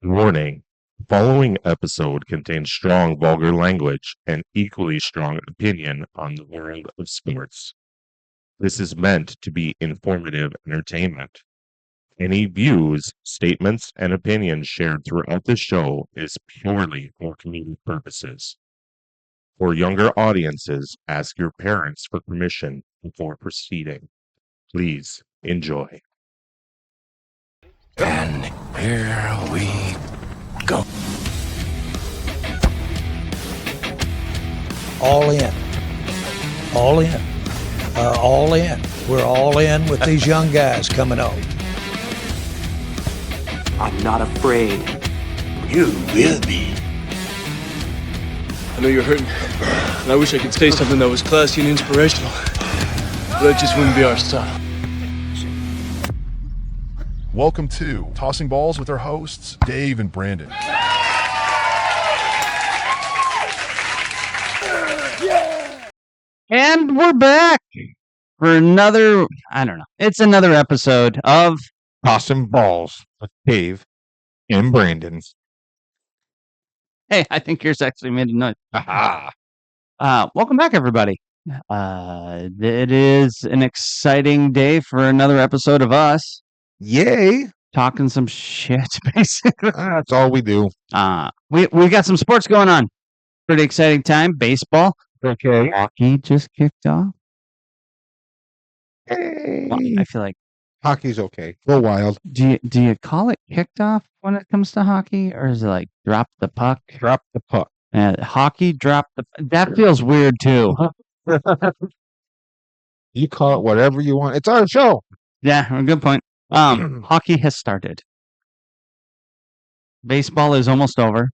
Warning: the following episode contains strong vulgar language and equally strong opinion on the world of sports. This is meant to be informative entertainment. Any views, statements, and opinions shared throughout the show is purely for comedic purposes. For younger audiences, ask your parents for permission before proceeding. Please enjoy. And here we go. All in. All in. All in. We're all in with these young guys coming up. I'm not afraid. You will be. I know you're hurting, and I wish I could say something that was classy and inspirational, but that just wouldn't be our style. Welcome to Tossing Balls with our hosts, Dave and Brandon. And we're back for another, it's another episode of Tossing balls with Dave and Brandon. Hey, I think yours actually made a noise. Aha! Welcome back, everybody. It is an exciting day for another episode of us Yay! talking some shit, basically. That's all we do. We got some sports going on. Pretty exciting time. Baseball. Okay. Hockey just kicked off. Hey. Well, I feel like, Hockey's okay. Go wild. do you call it kicked off when it comes to hockey, or is it like drop the puck? Drop the puck. Hockey drop the. That feels weird too. You call it whatever you want. It's our show. Yeah, good point. Hockey has started. Baseball is almost over.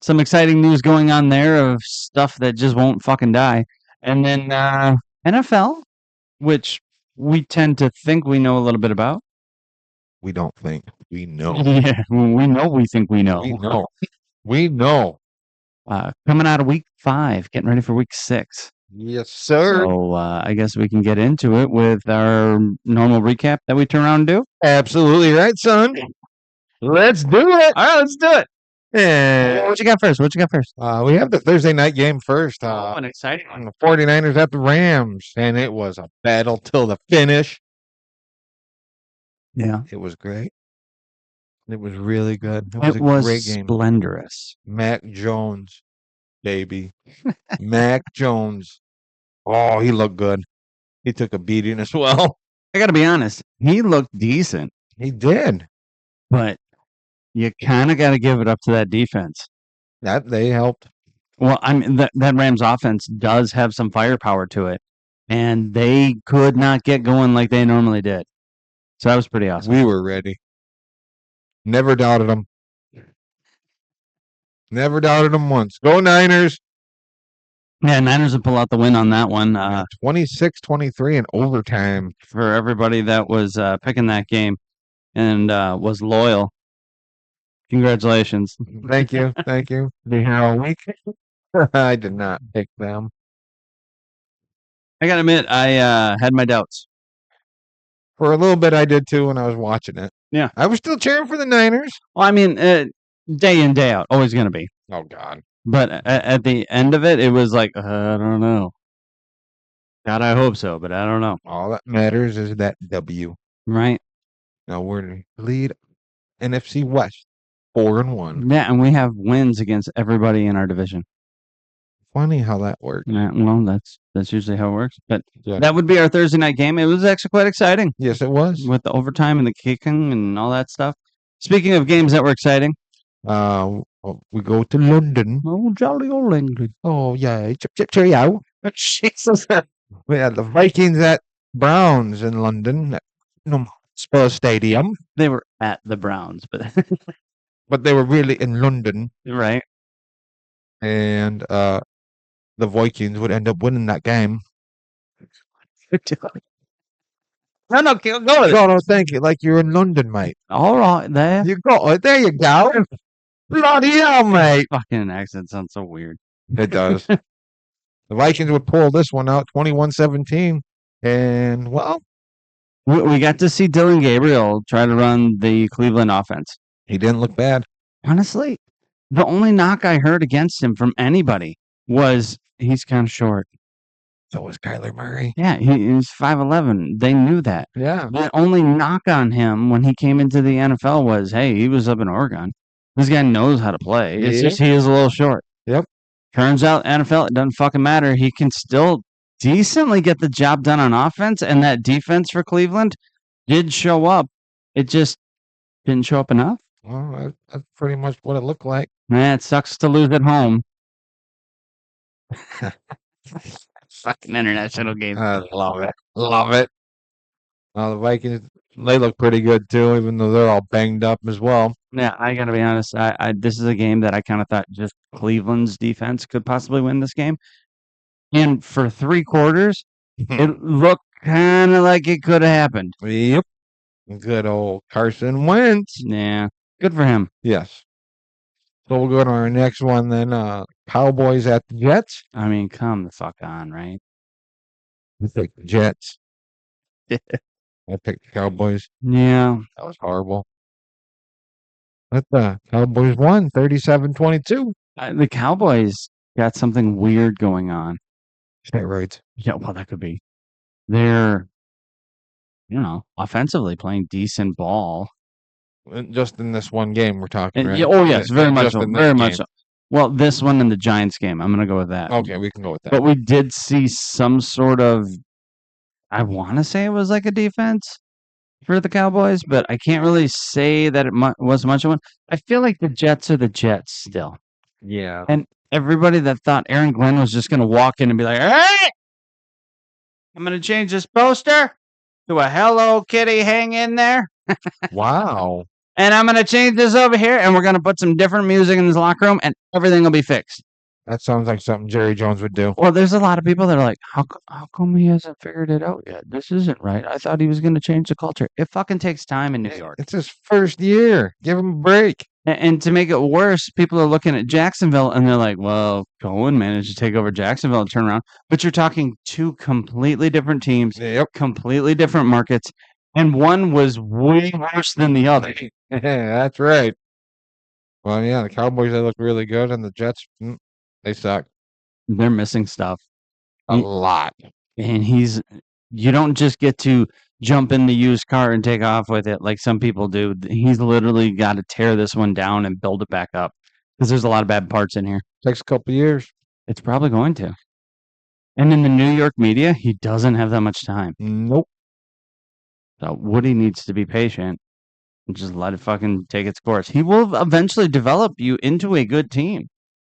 Some exciting news going on there of stuff that just won't fucking die. And then NFL, which we tend to think we know a little bit about. We don't think. We know. Yeah, we know we think we know. We know. We know. Coming out of week 5, getting ready for week 6. Yes, sir. So I guess we can get into it with our normal recap that we turn around and do. Absolutely right, son. Let's do it. All right, let's do it. And What you got first? we have the Thursday night game first. An exciting one. The 49ers at the Rams, and it was a battle till the finish. Yeah. It was great. It was really good. It was It a was great game. splendorous. Mac Jones, baby. Mac Jones. Oh, he looked good. He took a beating as well. I got to be honest. He looked decent, He did. but you kind of got to give it up to that defense. That they helped. Well, I mean, that Rams offense does have some firepower to it, and they could not get going like they normally did. So that was pretty awesome. We were ready. Never doubted them. Never doubted them once. Go Niners. Yeah, Niners will pull out the win on that one. 26-23 in overtime. For everybody that was picking that game and was loyal, congratulations. Thank you. Thank you. The Hero Week. I did not pick them. I got to admit, I had my doubts. For a little bit, I did too when I was watching it. Yeah. I was still cheering for the Niners. Well, I mean, day in, day out, always going to be. Oh, God. But at the end of it, it was like, I don't know. God, I hope so, but I don't know. All that matters is that W. Right? Now we're in the lead NFC West, 4-1. Yeah, and we have wins against everybody in our division. Funny how that worked. Yeah, well, that's usually how it works. But Yeah. that would be our Thursday night game. It was actually quite exciting Yes, it was. with the overtime and the kicking and all that stuff. Speaking of games that were exciting, We go to London. oh, jolly old England. Oh, yeah. Cheerio. Jesus. We had the Vikings at Browns in London at Spurs Stadium, They were at the Browns, but but they were really in London, right. and the Vikings would end up winning that game. No, go with it. No, thank you. Like you're in London, mate. All right, there. You got it. There you go. Bloody hell, mate. Fucking accent sounds so weird. It does. The Vikings would pull this one out 21-17. And, well, We got to see Dylan Gabriel try to run the Cleveland offense. He didn't look bad. Honestly, the only knock I heard against him from anybody was he's kind of short. So was Kyler Murray. Yeah, he's 5'11". They knew that. Yeah. The only knock on him when he came into the NFL was, hey, he was up in Oregon. This guy knows how to play. It's Yeah. just he is a little short. Yep. Turns out NFL, it doesn't fucking matter. He can still decently get the job done on offense, and that defense for Cleveland did show up. It just didn't show up enough. Well, that's pretty much what it looked like. Man, it sucks to lose at home. Fucking international game. I love it. Love it. The Vikings, they look pretty good too, even though they're all banged up as well. Yeah, I gotta be honest. This is a game that I kind of thought just Cleveland's defense could possibly win this game. And for 3 quarters, it looked kind of like it could have happened. Yep. Good old Carson Wentz. Yeah, good for him. Yes. So we'll go to our next one then. Cowboys at the Jets. I mean, come the fuck on, right? I picked the Jets. I picked the Cowboys. Yeah, That was horrible. But the Cowboys won 37-22. the Cowboys got something weird going on. Steroids. Yeah, well, that could be. They're, offensively playing decent ball. Just in this one game we're talking, And, right? yeah, oh, yes, very much Just so. in this Very much game. so. Well, this one in the Giants game, I'm going to go with that. Okay, we can go with that. But we did see some sort of, I want to say it was like a defense for the Cowboys, but I can't really say that it was much of one. I feel like the Jets are the Jets still. Yeah. And everybody that thought Aaron Glenn was just going to walk in and be like, hey, I'm going to change this poster to a Hello Kitty hang in there. Wow. And I'm going to change this over here, and we're going to put some different music in this locker room, and everything will be fixed. That sounds like something Jerry Jones would do. Well, there's a lot of people that are like, how come he hasn't figured it out yet? This isn't right. I thought he was going to change the culture. It fucking takes time in New York. It's his first year. Give him a break. And to make it worse, people are looking at Jacksonville, and they're like, well, Cohen managed to take over Jacksonville and turn around. But you're talking 2 completely different teams, Yep. completely different markets, and one was way worse than the other. Yeah, that's right. Well, yeah, the Cowboys, they look really good, and the Jets, they suck. They're missing stuff. A lot. And you don't just get to jump in the used car and take off with it like some people do. He's literally got to tear this one down and build it back up because there's a lot of bad parts in here. Takes a couple years. It's probably going to. And in the New York media, he doesn't have that much time. Nope. So Woody needs to be patient and just let it fucking take its course. He will eventually develop you into a good team.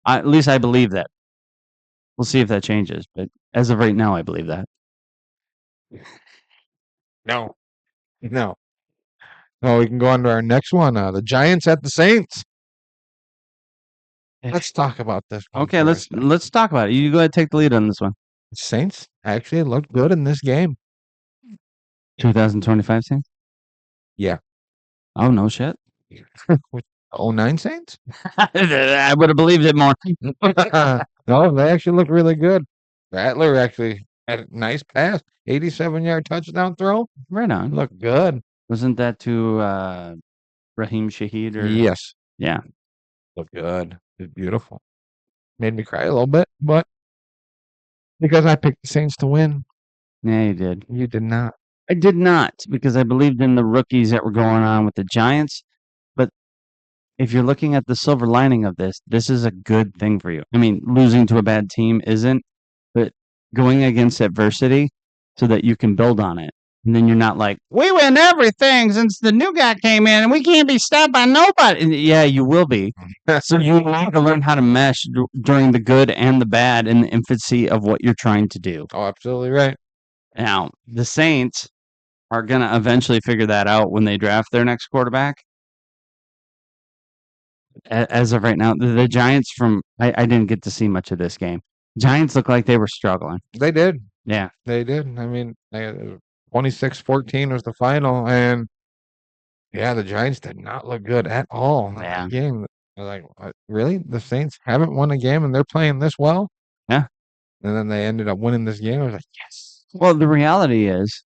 At least I believe that. We'll see if that changes. But as of right now, I believe that. No. Oh, we can go on to our next one. The Giants at the Saints. Let's talk about this one. Okay, for a let's second. talk about it. You go ahead and take the lead on this one. Saints actually looked good in this game. 2025 Saints? Yeah. Oh, no shit. 09 Saints? I would have believed it more. No, they actually look really good. Rattler actually had a nice pass. 87-yard touchdown throw. Right on. Looked good. Wasn't that to Raheem Shaheed? Or Yes. Yeah. Looked good. It's beautiful. Made me cry a little bit, but because I picked the Saints to win. Yeah, you did. You did not. I did not because I believed in the rookies that were going on with the Giants. But if you're looking at the silver lining of this, this is a good thing for you. I mean, losing to a bad team isn't, but going against adversity so that you can build on it. And then you're not like, we win everything since the new guy came in and we can't be stopped by nobody. And yeah, you will be. So you need to learn how to mesh during the good and the bad in the infancy of what you're trying to do. Oh, absolutely right. Now, the Saints are going to eventually figure that out when they draft their next quarterback. As of right now, the Giants I didn't get to see much of this game. Giants look like they were struggling. They did. Yeah. They did. I mean, 26-14 was the final, and yeah, the Giants did not look good at all in Yeah. that game. They're like, really? The Saints haven't won a game, and they're playing this well? Yeah. And then they ended up winning this game. I was like, yes. Well, the reality is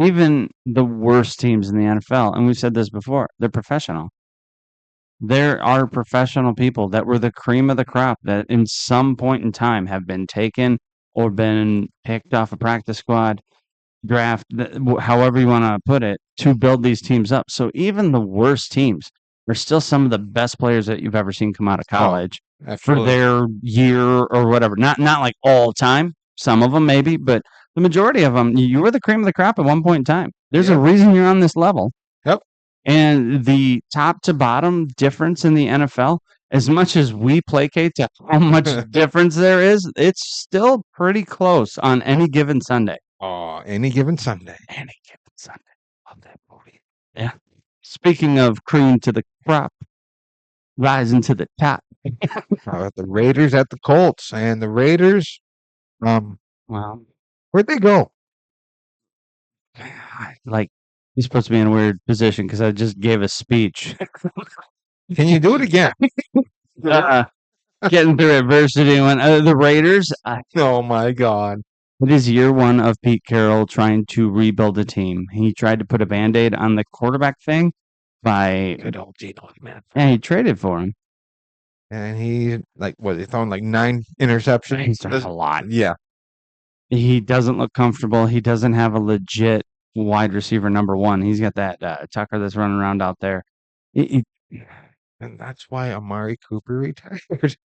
even the worst teams in the NFL, and we've said this before, they're professional. There are professional people that were the cream of the crop that in some point in time have been taken or been picked off a practice squad, draft, however you want to put it, to build these teams up. So even the worst teams are still some of the best players that you've ever seen come out of college for Absolutely. their year or whatever. Not like all time. Some of them maybe, but the majority of them, you were the cream of the crop at one point in time. There's a Yep. reason you're on this level. Yep. And the top to bottom difference in the NFL, as much as we placate to how much difference there is, it's still pretty close on any given Sunday. Oh, any given Sunday. Any given Sunday. Love that movie. Yeah. Speaking of cream to the crop, rising to the top. The Raiders at the Colts, and the Raiders, Wow. where'd they go? Like, you're supposed to be in a weird position because I just gave a speech. Can you do it again? Getting through adversity. When the Raiders, Oh my God. it is year one of Pete Carroll trying to rebuild a team. He tried to put a Band-Aid on the quarterback thing by, Good old Geno Smith. and he traded for him. And he he throwing like 9 interceptions. He's thrown a lot. Yeah. He doesn't look comfortable. He doesn't have a legit wide receiver number one. He's got that Tucker that's running around out there. And that's why Amari Cooper retired.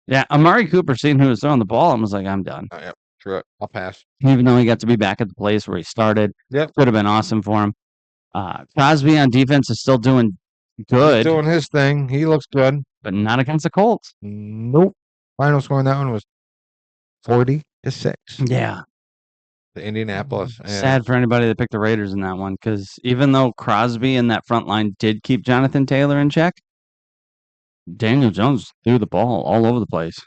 Yeah, Amari Cooper seen who was throwing the ball and was like, I'm done. Oh, yeah. Screw it. I'll pass. Even though he got to be back at the place where he started. Yep. Could have been awesome for him. Crosby on defense is still doing good, He's doing his thing. He looks good. but not against the Colts. Nope. Final score on that one was 40-6. Yeah. The Indianapolis. And Sad for anybody that picked the Raiders in that one because even though Crosby and that front line did keep Jonathan Taylor in check, Daniel Jones threw the ball all over the place.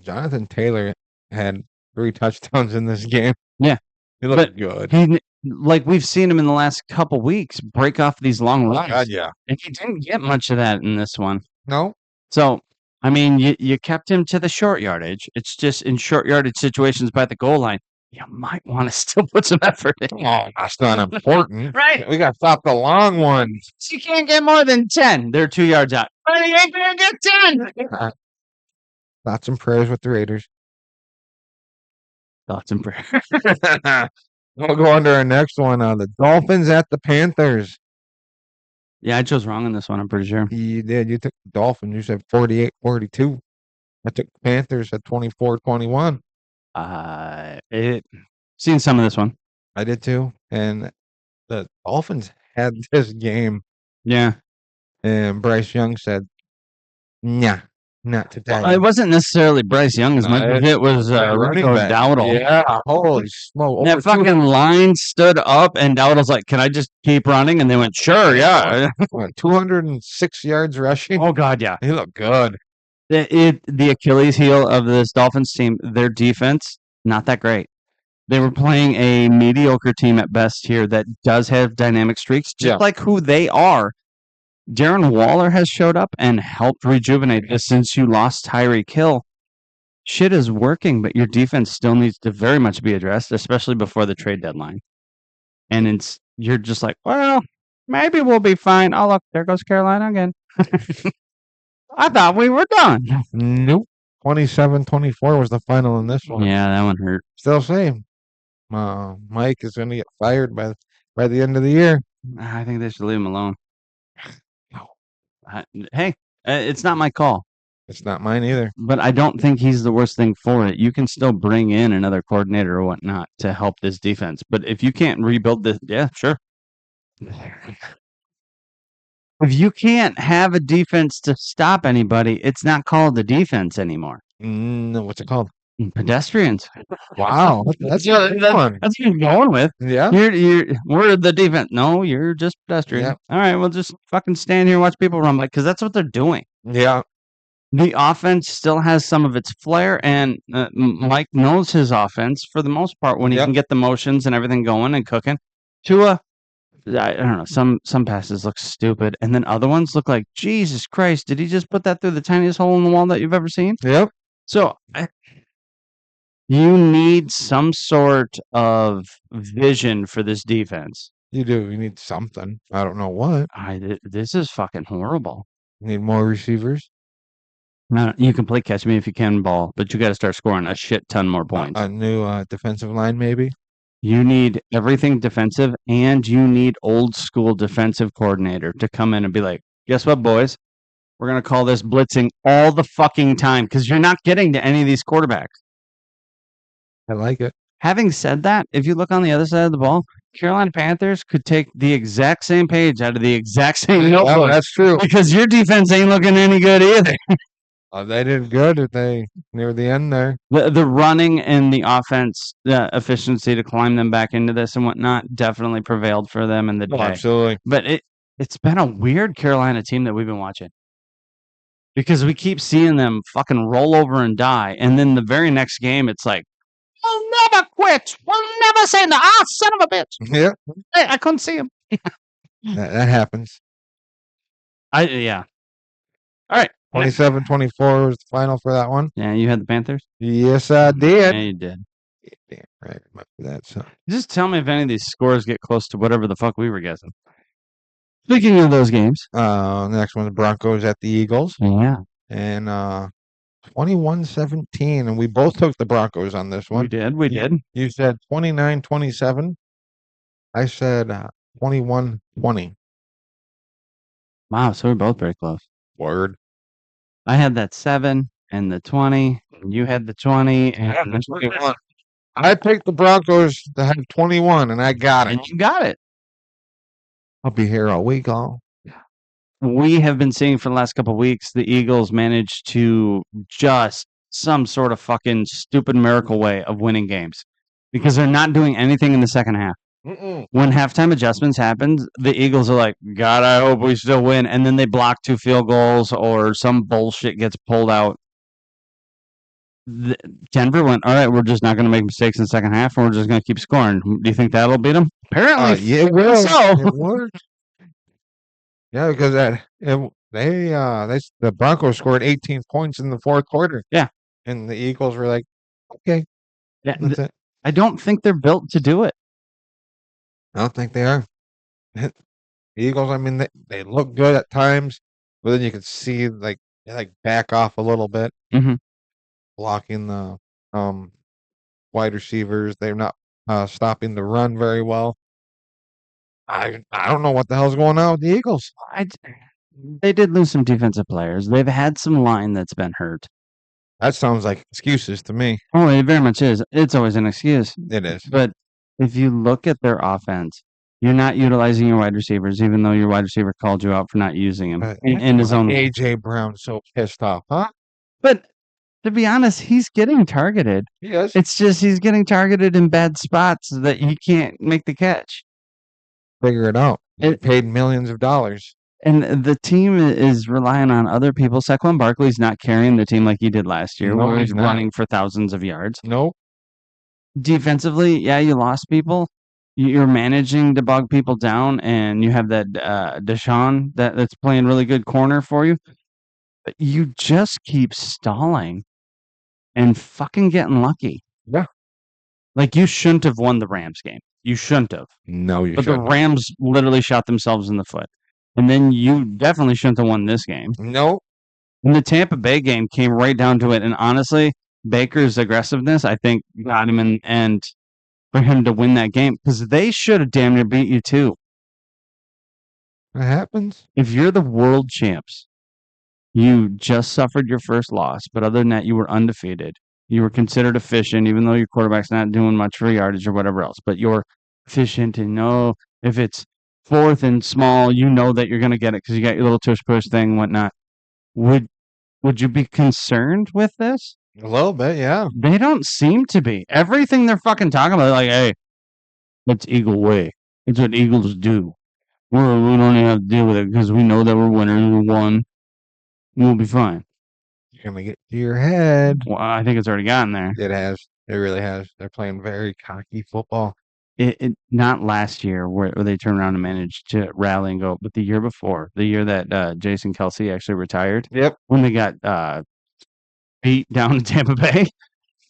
Jonathan Taylor had 3 touchdowns in this game. Yeah. He looked But good. He, like we've seen him in the last couple weeks break off these long runs. God, yeah. And he didn't get much of that in this one. No. So, I mean, you kept him to the short yardage. It's just in short yardage situations by the goal line, you might want to still put some effort in. Oh, that's not important. Right. We got to stop the long ones. You can't get more than 10. They're 2 yards out. But he ain't going to get 10. Thoughts and prayers with the Raiders. Thoughts and prayers. We'll go on to our next one. The Dolphins at the Panthers. Yeah, I chose wrong on this one, I'm pretty sure. You did. You took the Dolphins. You said 48-42. I took the Panthers at 24-21. Seen some of this one. I did too. And the Dolphins had this game, Yeah. and Bryce Young said, "Nah, not today." It wasn't necessarily Bryce Young as much as it was running Rico back. Dowdle. Yeah, holy smoke! That fucking line stood up, and Dowdle's like, "Can I just keep running?" And they went, "Sure, yeah." 206 yards rushing. Oh God, yeah. He looked good. The Achilles heel of this Dolphins team, their defense, not that great. They were playing a mediocre team at best here that does have dynamic streaks, just Yeah. like who they are. Darren Waller has showed up and helped rejuvenate this since you lost Tyreek Hill. Shit is working, but your defense still needs to very much be addressed, especially before the trade deadline. And you're just like, well, maybe we'll be fine. Oh, look, there goes Carolina again. I thought we were done. Nope. 27-24 was the final in this one. Yeah, that one hurt. Still same. Mike is going to get fired by the end of the year. I think they should leave him alone. Hey, it's not my call, It's not mine either. but I don't think he's the worst thing for it. You can still bring in another coordinator or whatnot to help this defense. But if you can't rebuild this, yeah, sure. If you can't have a defense to stop anybody, it's not called the defense anymore. What's it called? Pedestrians. Wow, that's Yeah, a good one. That's what you're going with. Yeah. We're the defense. No, you're just pedestrian. Yep. All right, we'll just fucking stand here and watch people run by because that's what they're doing. Yeah. The offense still has some of its flair, and Mike knows his offense for the most part when he Yep. can get the motions and everything going and cooking. Tua, I don't know, some passes look stupid, and then other ones look like, Jesus Christ, did he just put that through the tiniest hole in the wall that you've ever seen? Yep. So You need some sort of vision for this defense. You do. You need something. I don't know what. This is fucking horrible. You need more receivers. No, you can play catch me if you can ball, but you got to start scoring a shit ton more points. A new defensive line, maybe. You need everything defensive, and you need old school defensive coordinator to come in and be like, guess what, boys? We're going to call this blitzing all the fucking time because you're not getting to any of these quarterbacks. I like it. Having said that, if you look on the other side of the ball, Carolina Panthers could take the exact same page out of the exact same Oh, notebook that's true. because your defense ain't looking any good either. They did good at near the end there. The running and the offense efficiency to climb them back into this and whatnot definitely prevailed for them in the Oh, day. absolutely. But it's been a weird Carolina team that we've been watching because we keep seeing them fucking roll over and die, and then the very next game it's like, we'll never quit. We'll never say no. Ah, son of a bitch. Yeah, Hey, I couldn't see him. that happens. Yeah. All right. 27-24 was the final for that one. Yeah, you had the Panthers? Yes, I Yeah, did. you did. Damn right about that. So Just tell me if any of these scores get close to whatever the fuck we were guessing. Speaking of those games. the next one, the Broncos at the Eagles, Yeah, and 21-17, and we both took the Broncos on this we one. did. We did. You said 29-27. I said 21-20. Wow, so we're both very close. Word. I had that 7 and the 20. And you had the 20 and the 21. I picked the Broncos to have 21, and I got it. And you got it. I'll be here all week. All We have been seeing for the last couple of weeks the Eagles managed to just some sort of fucking stupid miracle way of winning games because they're not doing anything in the second half. When halftime adjustments happen, the Eagles are like, God, I hope we still win. And then they block 2 field goals or some bullshit gets pulled out. Denver went, all right, we're just not going to make mistakes in the second half and we're just going to keep scoring. Do you think that'll beat them? Apparently, yeah, it will. so. It worked. Yeah, because the Broncos scored 18 points in the fourth quarter. Yeah. And the Eagles were like, okay, Yeah, that's it. I don't think they're built to do it. I don't think they are. The Eagles, I mean, they look good at times, but then you can see they back off a little bit, Mhm. blocking the wide receivers. They're not stopping the run very well. I don't know what the hell's going on with the Eagles. They did lose some defensive players. They've had some line that's been hurt. That sounds like excuses to me. Oh, it very much is. It's always an excuse. It is. But if you look at their offense, you're not utilizing your wide receivers, even though your wide receiver called you out for not using him in his own. AJ Brown's so pissed off, huh? But to be honest, he's getting targeted. Yes. It's just he's getting targeted in bad spots that he can't make the catch. Figure it out. It paid millions of dollars. And the team is relying on other people. Saquon Barkley's not carrying the team like he did last year, No, where he's he's not. running for thousands of yards. Nope. Defensively, yeah, you lost people. You're managing to bog people down, and you have that Deshaun that's playing really good corner for you. But you just keep stalling and fucking getting lucky. Yeah. Like you shouldn't have won the Rams game. You shouldn't have. No, you But the shouldn't. Rams literally shot themselves in the foot. And then you definitely shouldn't have won this game. Nope. And the Tampa Bay game came right down to it. And honestly, Baker's aggressiveness, I think, got him in, and for him to win that game because they should have damn near beat you too. It happens. If you're the world champs, you just suffered your first loss, but other than that, you were undefeated. You were considered efficient, even though your quarterback's not doing much for yardage or whatever else. But you're efficient and know if it's fourth and small, you know that you're going to get it because you got your little tush push thing and whatnot. Would you be concerned with this? A little bit, yeah. They don't seem to be. Everything they're fucking talking about, like, hey, it's Eagle way. It's what Eagles do. We don't even have to deal with it because we know that we're winners. We won. We'll be fine. You're gonna get to your head. Well, I think it's already gotten there. It has. It really has. They're playing very cocky football. It not last year where they turned around and managed to rally and go, but the year before, the year that Jason Kelsey actually retired, Yep. when they got beat down in Tampa Bay.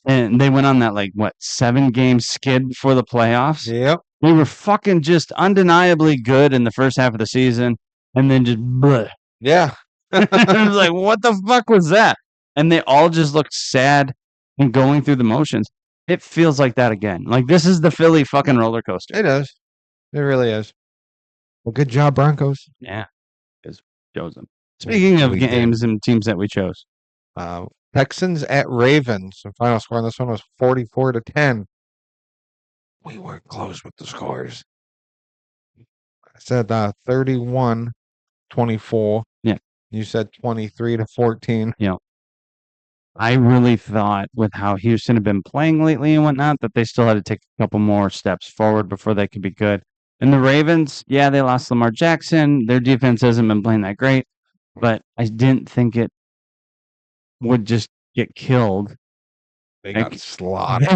and they went on that 7-game skid before the playoffs. Yep. They were fucking just undeniably good in the first half of the season, and then just bleh. Yeah. I was like, what the fuck was that? And they all just looked sad and going through the motions. It feels like that again. Like this is the Philly fucking roller coaster. It is. It really is. Well, good job, Broncos. Yeah, because chose them. Speaking of We did. games and teams that we chose, Texans at Ravens. The final score on this one was 44-10. We weren't close with the scores. I said 31-24. Yeah. You said 23-14. I really thought with how Houston had been playing lately and whatnot that they still had to take a couple more steps forward before they could be good. And the Ravens, yeah, they lost Lamar Jackson. Their defense hasn't been playing that great, but I didn't think it would just get killed. They Like, got slaughtered.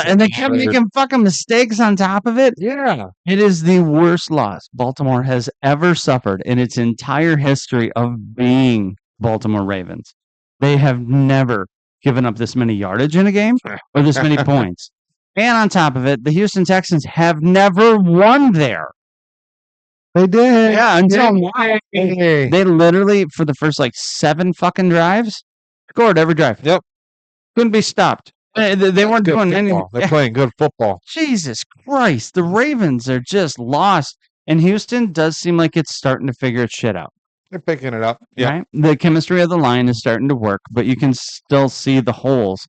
And they kept making fucking mistakes on top of it. Yeah. It is the worst loss Baltimore has ever suffered in its entire history of being Baltimore Ravens. They have never given up this many yardage in a game or this many points. And on top of it, the Houston Texans have never won there. They did. Yeah, until now. Hey. They literally, for the first 7 fucking drives, scored every drive. Yep. Couldn't be stopped. They weren't Good doing anything. football. They're playing good football. Jesus Christ. The Ravens are just lost. And Houston does seem like it's starting to figure its shit out. They're picking it up. Yeah. Right? The chemistry of the line is starting to work, but you can still see the holes.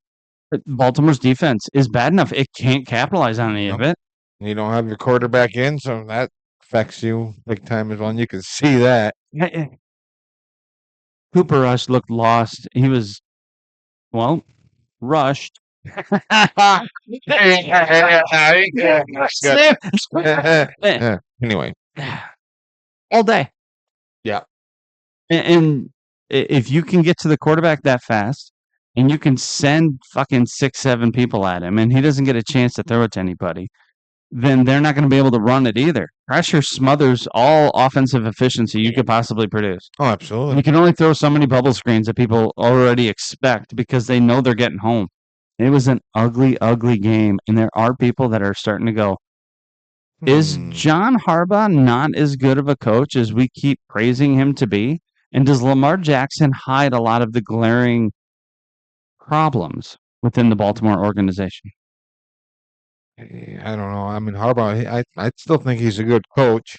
Baltimore's defense is bad enough. It can't capitalize on any of it. You don't have your quarterback in, so that affects you big time as well. And you can see that. Cooper Rush looked lost. He was, rushed. Anyway. All day. Yeah. And if you can get to the quarterback that fast and you can send fucking 6-7 people at him and he doesn't get a chance to throw it to anybody, then they're not going to be able to run it either. Pressure smothers all offensive efficiency you could possibly produce. Oh, absolutely. You can only throw so many bubble screens that people already expect because they know they're getting home. It was an ugly, ugly game. And there are people that are starting to go, is John Harbaugh not as good of a coach as we keep praising him to be? And does Lamar Jackson hide a lot of the glaring problems within the Baltimore organization? I don't know. I mean, Harbaugh, I still think he's a good coach.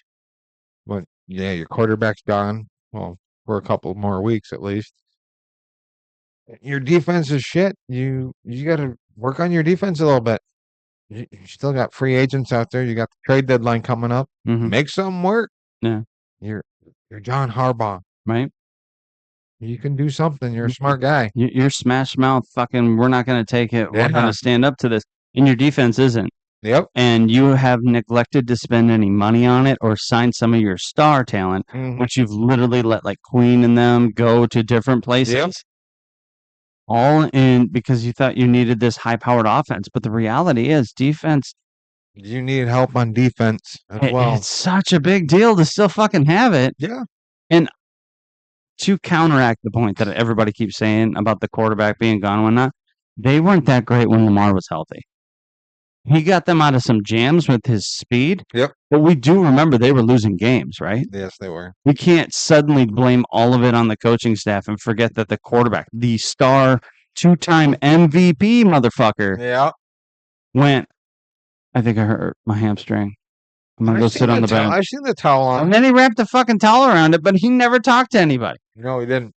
But, yeah, your quarterback's gone. Well, for a couple more weeks at least. Your defense is shit. You got to work on your defense a little bit. You still got free agents out there. You got the trade deadline coming up. Mhm. Make something work. Yeah. You're John Harbaugh. Right? You can do something. You're a smart guy. You're smash mouth fucking, we're not going to take it. We're going Yeah. to stand up to this. And your defense isn't. Yep. And you have neglected to spend any money on it or sign some of your star talent, Mhm. which you've literally let Queen and them go to different places. Yep. All in because you thought you needed this high-powered offense. But the reality is defense, You need help on defense as well. it's such a big deal to still fucking have it. Yeah. And to counteract the point that everybody keeps saying about the quarterback being gone and whatnot, they weren't that great when Lamar was healthy. He got them out of some jams with his speed. Yep. But we do remember they were losing games, right? Yes, they were. We can't suddenly blame all of it on the coaching staff and forget that the quarterback, the star 2-time MVP motherfucker, Yeah. went, I think I hurt my hamstring. I'm going to go sit on the bench. I've seen the towel on. And then he wrapped a fucking towel around it, but he never talked to anybody. No, he didn't.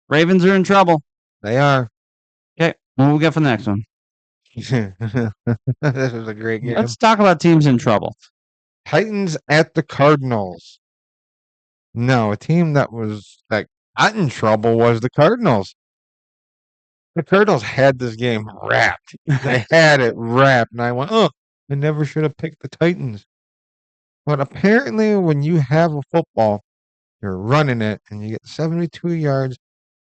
Ravens are in trouble. They are. Okay, what we got for the next one? This was a great game. Let's talk about teams in trouble. Titans at the Cardinals. No, a team that got in trouble was the Cardinals. The Cardinals had this game wrapped. They had it wrapped. And I went, oh, I never should have picked the Titans. But apparently when you have a football, you're running it and you get 72 yards,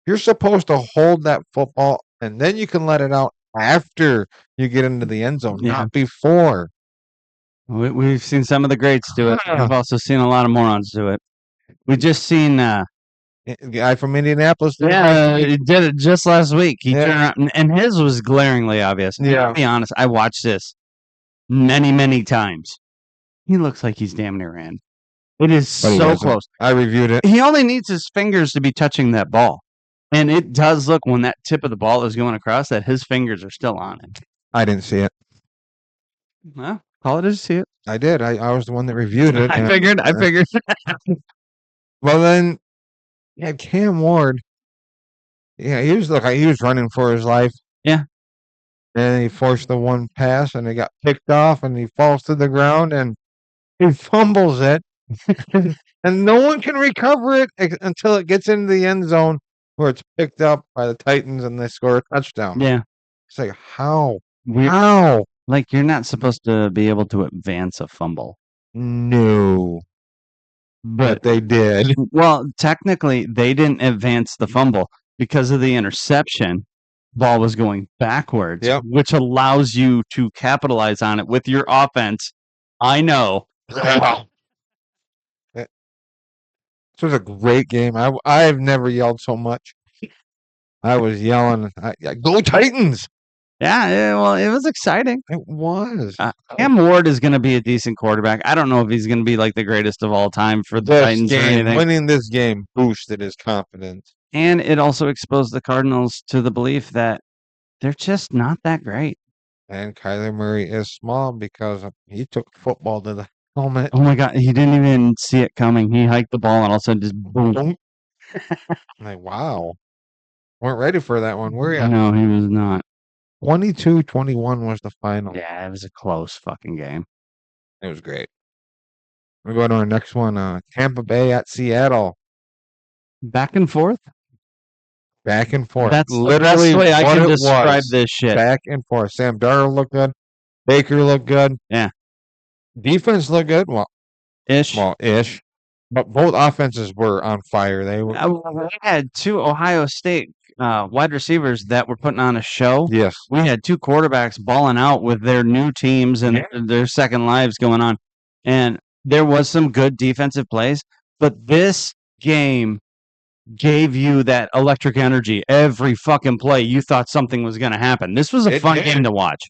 you're supposed to hold that football and then you can let it out after you get into the end zone, Yeah. not before. We've seen some of the greats do it. Yeah. We've also seen a lot of morons do it. We just seen The guy from Indianapolis. did it Yeah, last week. he did it just last week. He Yeah. turned around, and his was glaringly obvious. Yeah. To be honest, I watched this many times. He looks like he's damn near in. It is But he so wasn't. close. I reviewed it. He only needs his fingers to be touching that ball. And it does look when that tip of the ball is going across that his fingers are still on it. I didn't see it. Well, call it as you see it. I did. I was the one that reviewed it. I and- figured. Well, then you had Cam Ward. Yeah, he was running for his life. Yeah. And he forced the one pass, and it got picked off, and he falls to the ground, and he fumbles it, and no one can recover it until it gets into the end zone, where it's picked up by the Titans, and they score a touchdown. Yeah. It's like how? Weird. How? Like you're not supposed to be able to advance a fumble. No, But but they did. well, technically they didn't advance the fumble because of the interception. Ball was going backwards, Yep. which allows you to capitalize on it with your offense. I know. This was a great game. I've never yelled so much. I was yelling, "Go Titans!" Yeah, well, it was exciting. It was. Cam Ward is going to be a decent quarterback. I don't know if he's going to be like the greatest of all time for the This Titans or game, anything. winning this game boosted his confidence. And it also exposed the Cardinals to the belief that they're just not that great. And Kyler Murray is small because he took football to the helmet. Oh my God, he didn't even see it coming. He hiked the ball and all of a sudden just boom. Boom. I'm like, wow. Weren't ready for that one, were you? No, he was not. 22-21 was the final. Yeah, it was a close fucking game. It was great. We go to our next one. Tampa Bay at Seattle. Back and forth. Back and forth. That's literally the best way I what can it describe was. this shit. Back and forth. Sam Darnold looked good. Baker looked good. Yeah. Defense looked good. Ish. Ish. But both offenses were on fire. They were. We had two Ohio State wide receivers that were putting on a show. Yes. We had two quarterbacks balling out with their new teams and their second lives going on. And there was some good defensive plays, but this game gave you that electric energy every fucking play. You thought something was going to happen. This was a It fun did. game to watch.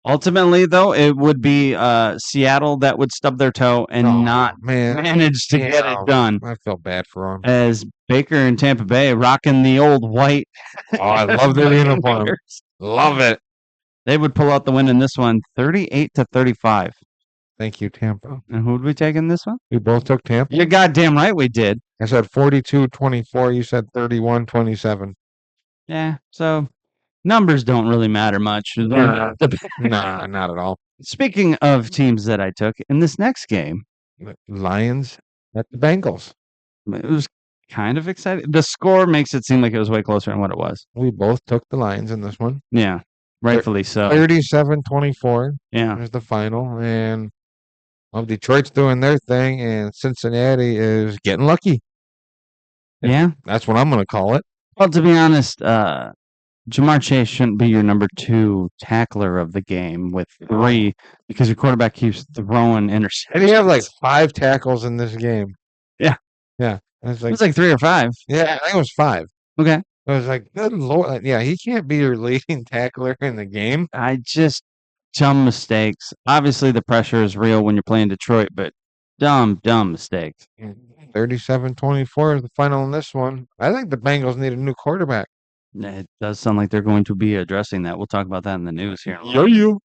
Ultimately, though, it would be Seattle that would stub their toe and Oh, not man. manage to get Yeah. it done. I felt bad for him. As Baker and Tampa Bay rocking the old white. Oh, I love their uniform. Love it. They would pull out the win in this one, 38-35. Thank you, Tampa. And who would we take in this one? We both took Tampa. You're goddamn right we did. I said 42-24. You said 31-27. Yeah, so numbers don't really matter much. Nah, not at all. Speaking of teams that I took, in this next game, The Lions at the Bengals. it was kind of exciting. The score makes it seem like it was way closer than what it was. We both took the Lions in this one. Yeah, rightfully so. 37-24 Yeah. is the final. And Detroit's doing their thing, and Cincinnati is getting lucky. Yeah. That's what I'm going to call it. Well, to be honest, Jamar Chase shouldn't be your number 2 tackler of the game with 3 because your quarterback keeps throwing interceptions. And he had like 5 tackles in this game. Yeah. Yeah. It's It like, was like 3 or 5. yeah, I think it was 5. Okay. I was like, good Lord. Yeah, he can't be your leading tackler in the game. I just dumb mistakes. Obviously, the pressure is real when you're playing Detroit, but dumb mistakes. 37-24 is the final in this one. I think the Bengals need a new quarterback. It does sound like they're going to be addressing that. We'll talk about that in the news here. You.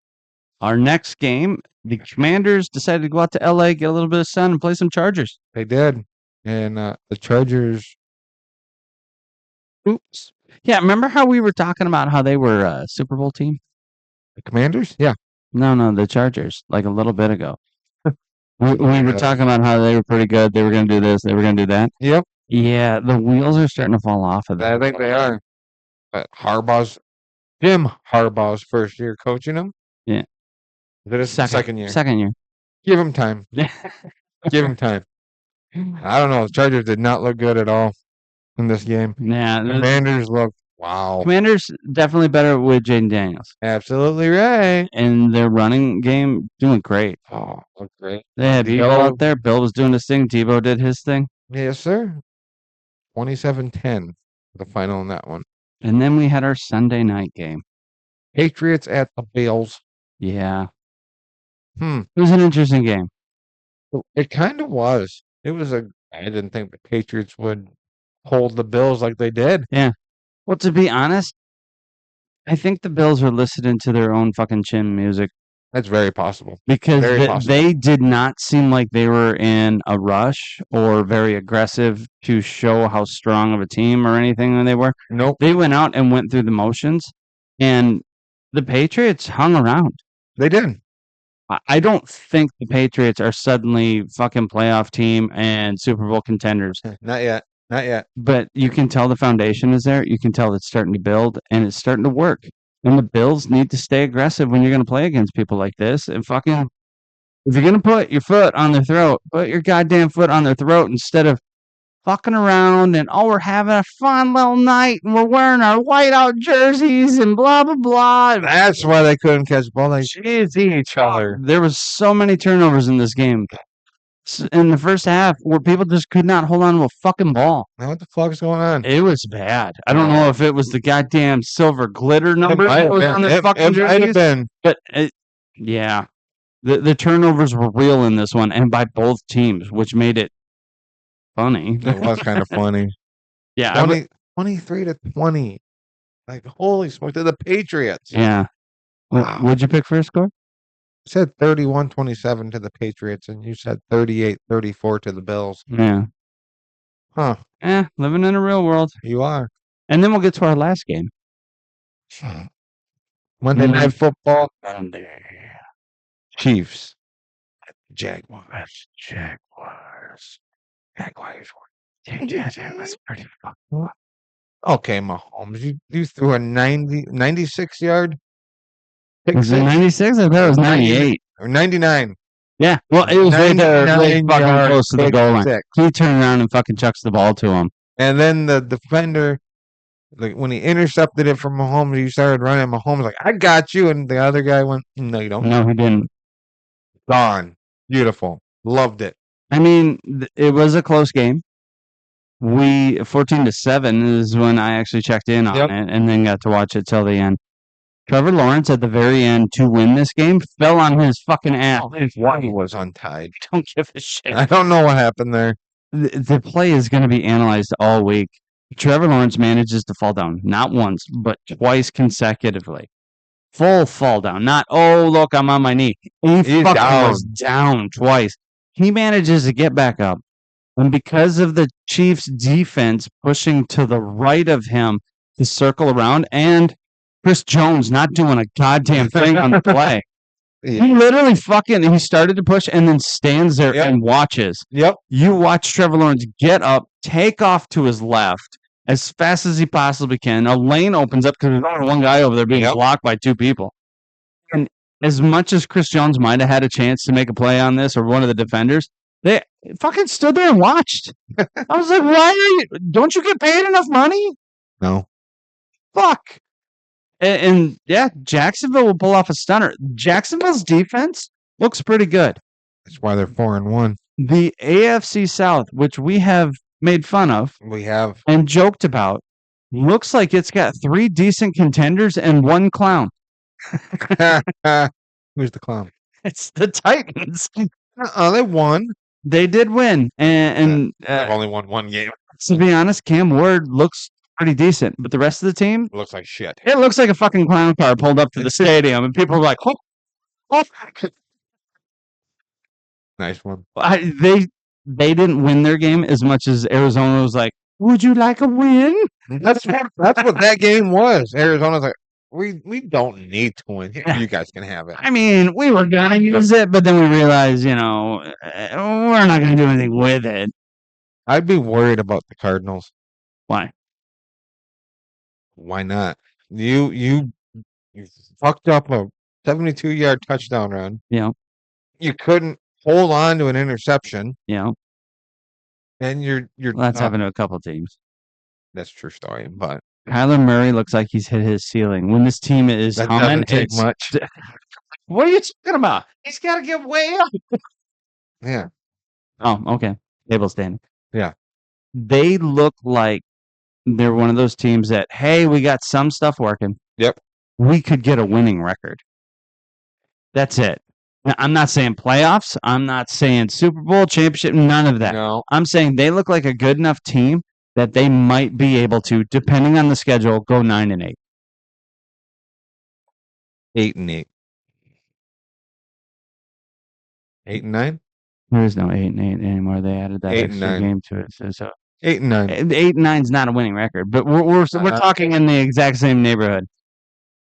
Our next game, the Commanders decided to go out to LA, get a little bit of sun, and play some Chargers. They did. And the Chargers. Oops. Yeah, remember how we were talking about how they were a Super Bowl team? The Commanders? Yeah. No, the Chargers, like a little bit ago. We were talking about how they were pretty good. They were going to do this. They were going to do that. Yep. Yeah, the wheels are starting to fall off of that. I think they are. But Jim Harbaugh's first year coaching them. Yeah. Is it his second year? Second year. Give him time. Give him time. I don't know. The Chargers did not look good at all in this game. Yeah, the Commanders look wow. Commanders definitely better with Jaden Daniels. Absolutely right. And their running game doing great. Oh, look great. They had Bill Debo. out there. Bill was doing his thing. Debo did his thing. Yes, sir. 27-10, the final in that one. And then we had our Sunday night game. Patriots at the Bills. Yeah. Hmm. It was an interesting game. It kind of was. It was I didn't think the Patriots would hold the Bills like they did. Well, to be honest, I think the Bills were listening to their own fucking chin music That's very possible. because Very possible. they did not seem like they were in a rush or very aggressive to show how strong of a team or anything they were. Nope. They went out and went through the motions, and the Patriots hung around. They did. I don't think the Patriots are suddenly fucking playoff team and Super Bowl contenders, Not yet. Not yet. but you can tell the foundation is there. You can tell it's starting to build and it's starting to work. And the Bills need to stay aggressive when you're going to play against people like this. And fucking, if you're going to put your foot on their throat, put your goddamn foot on their throat instead of fucking around and, oh, we're having a fun little night and we're wearing our whiteout jerseys and blah, blah, blah. That's why they couldn't catch the ball. They cheesy each other. There was so many turnovers in this game. In the first half, where people just could not hold on to a fucking ball. Now what the fuck is going on? It was bad. I don't know if it was the goddamn silver glitter number might that have was been. on their fucking It might have jerseys, been. but yeah, the turnovers were real in this one, and by both teams, which made it funny. It was kind of funny. Yeah, 23-20. Like, holy smoke, they're the Patriots. yeah. Wow. What'd you pick for a score? I said 31-27 to the Patriots, and you said 38-34 to the Bills. Yeah. Huh. Living in a real world. You are. And then we'll get to our last game. Monday Night Football. Chiefs. Jaguars. Jaguars. That's pretty fucking. Okay, Mahomes, you threw a 96-yard pick Was it six 96? I thought it was 98. or 99. Yeah, well, it was right there, really fucking 99-yard close to the pick goal line. six. He turned around and fucking chucks the ball to him. And then the defender, like when he intercepted it from Mahomes, he started running. Mahomes like, I got you, and the other guy went, no, you don't. No, he didn't. Gone. Beautiful. Loved it. I mean, it was a close game. 14-7 is when I actually checked in on Yep. it and then got to watch it till the end. Trevor Lawrence at the very end to win this game fell on his fucking ass. Why he was untied? Don't give a shit. I don't know what happened there. The play is going to be analyzed all week. Trevor Lawrence manages to fall down, not once, but twice consecutively. Full fall down. Not, oh, look, I'm on my knee. He He's fucking down. was down twice. He manages to get back up. And because of the Chiefs' defense pushing to the right of him to circle around, and Chris Jones not doing a goddamn thing on the play. He literally he started to push and then stands there Yep. and watches. Yep. You watch Trevor Lawrence get up, take off to his left as fast as he possibly can. A lane opens up because there's only one guy over there being Yep. blocked by two people. And as much as Chris Jones might have had a chance to make a play on this or one of the defenders, they fucking stood there and watched. I was like, why are you? Don't you get paid enough money? No. Fuck. And yeah, Jacksonville will pull off a stunner. Jacksonville's defense looks pretty good. That's why they're 4-1. The AFC South, which we have made fun of We have. and joked about, looks like it's got 3 decent contenders and 1 clown. Who's the clown? It's the Titans. They won. They did win. And They've only won one game. to be honest, Cam Ward looks pretty decent. But the rest of the team, Looks like shit. it looks like a fucking clown car pulled up to the stadium. And people are like, oh. Nice one. They didn't win their game as much as Arizona was like, would you like a win? That's what that game was. Arizona's like, we don't need to win. You guys can have it. I mean, we were gonna use it, but then we realized, we're not gonna do anything with it. I'd be worried about the Cardinals. Why? Why not? You fucked up a 72-yard touchdown run. Yeah. You couldn't hold on to an interception, and you're Well, that's happened to a couple teams. That's a true story, but Kyler Murray looks like he's hit his ceiling. When this team is that humming, doesn't take it's much. What are you talking about? He's got to get way up. Yeah. Oh, okay. Table standing. Yeah. they look like they're one of those teams that, hey, we got some stuff working. Yep. We could get a winning record. That's it. Now, I'm not saying playoffs. I'm not saying Super Bowl championship. None of that. No. I'm saying they look like a good enough team that they might be able to, depending on the schedule, go 9-8. 8-8. 8-9. There is no 8-8 anymore. They added that 8 and extra 9. game to it. So 8-9. 8-9 is not a winning record, but we're talking in the exact same neighborhood.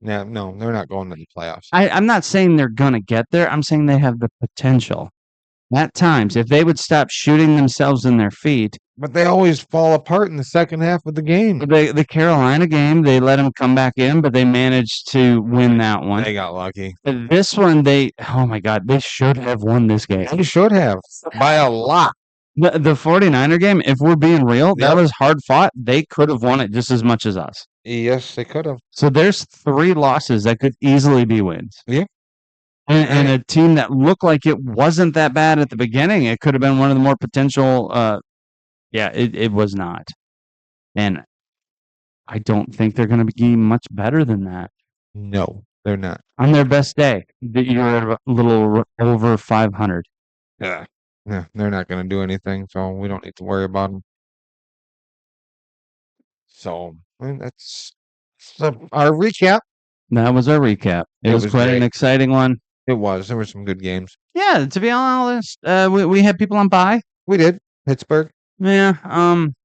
Yeah, no, they're not going to the playoffs. I'm not saying they're gonna get there. I'm saying they have the potential. At times, if they would stop shooting themselves in their feet, But they always fall apart in the second half of the game. the Carolina game, they let them come back in, but they managed to win that one. They got lucky. This one, oh my God, they should have won this game. They should have by a lot. The 49er game, if we're being real, that Yep. was hard fought. They could have won it just as much as us. Yes, they could have. So there's 3 losses that could easily be wins. Yeah. And a team that looked like it wasn't that bad at the beginning, it could have been one of the more potential. It was not. And I don't think they're going to be much better than that. No, they're not. On their best day, you're a little over 500. Yeah. Yeah, they're not going to do anything, so we don't need to worry about them. So, that's our recap. That was our recap. It It was was quite an great. exciting one. It was. There were some good games. Yeah, to be honest, we had people on bye. We did. Pittsburgh. Yeah,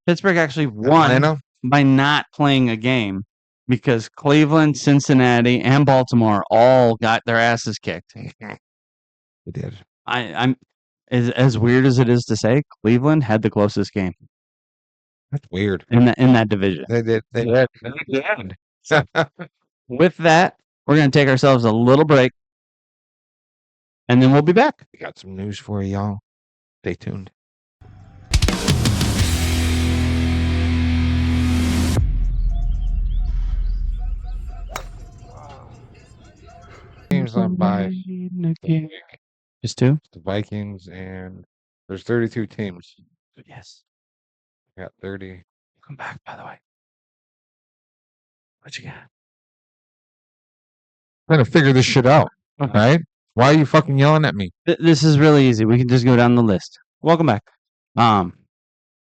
Pittsburgh actually won Atlanta. by not playing a game because Cleveland, Cincinnati, and Baltimore all got their asses kicked. We did. I'm as weird as it is to say, Cleveland had the closest game That's weird. in that division. They did. They did. With that, we're going to take ourselves a little break, and then we'll be back. We got some news for you, y'all. Stay tuned. Teams on by Just 2? the Vikings, and there's 32 teams. Yes. We got 30. Come back, by the way. What you got? Trying to figure this shit out. Okay. Right? Why are you fucking yelling at me? This is really easy. We can just go down the list. Welcome back. You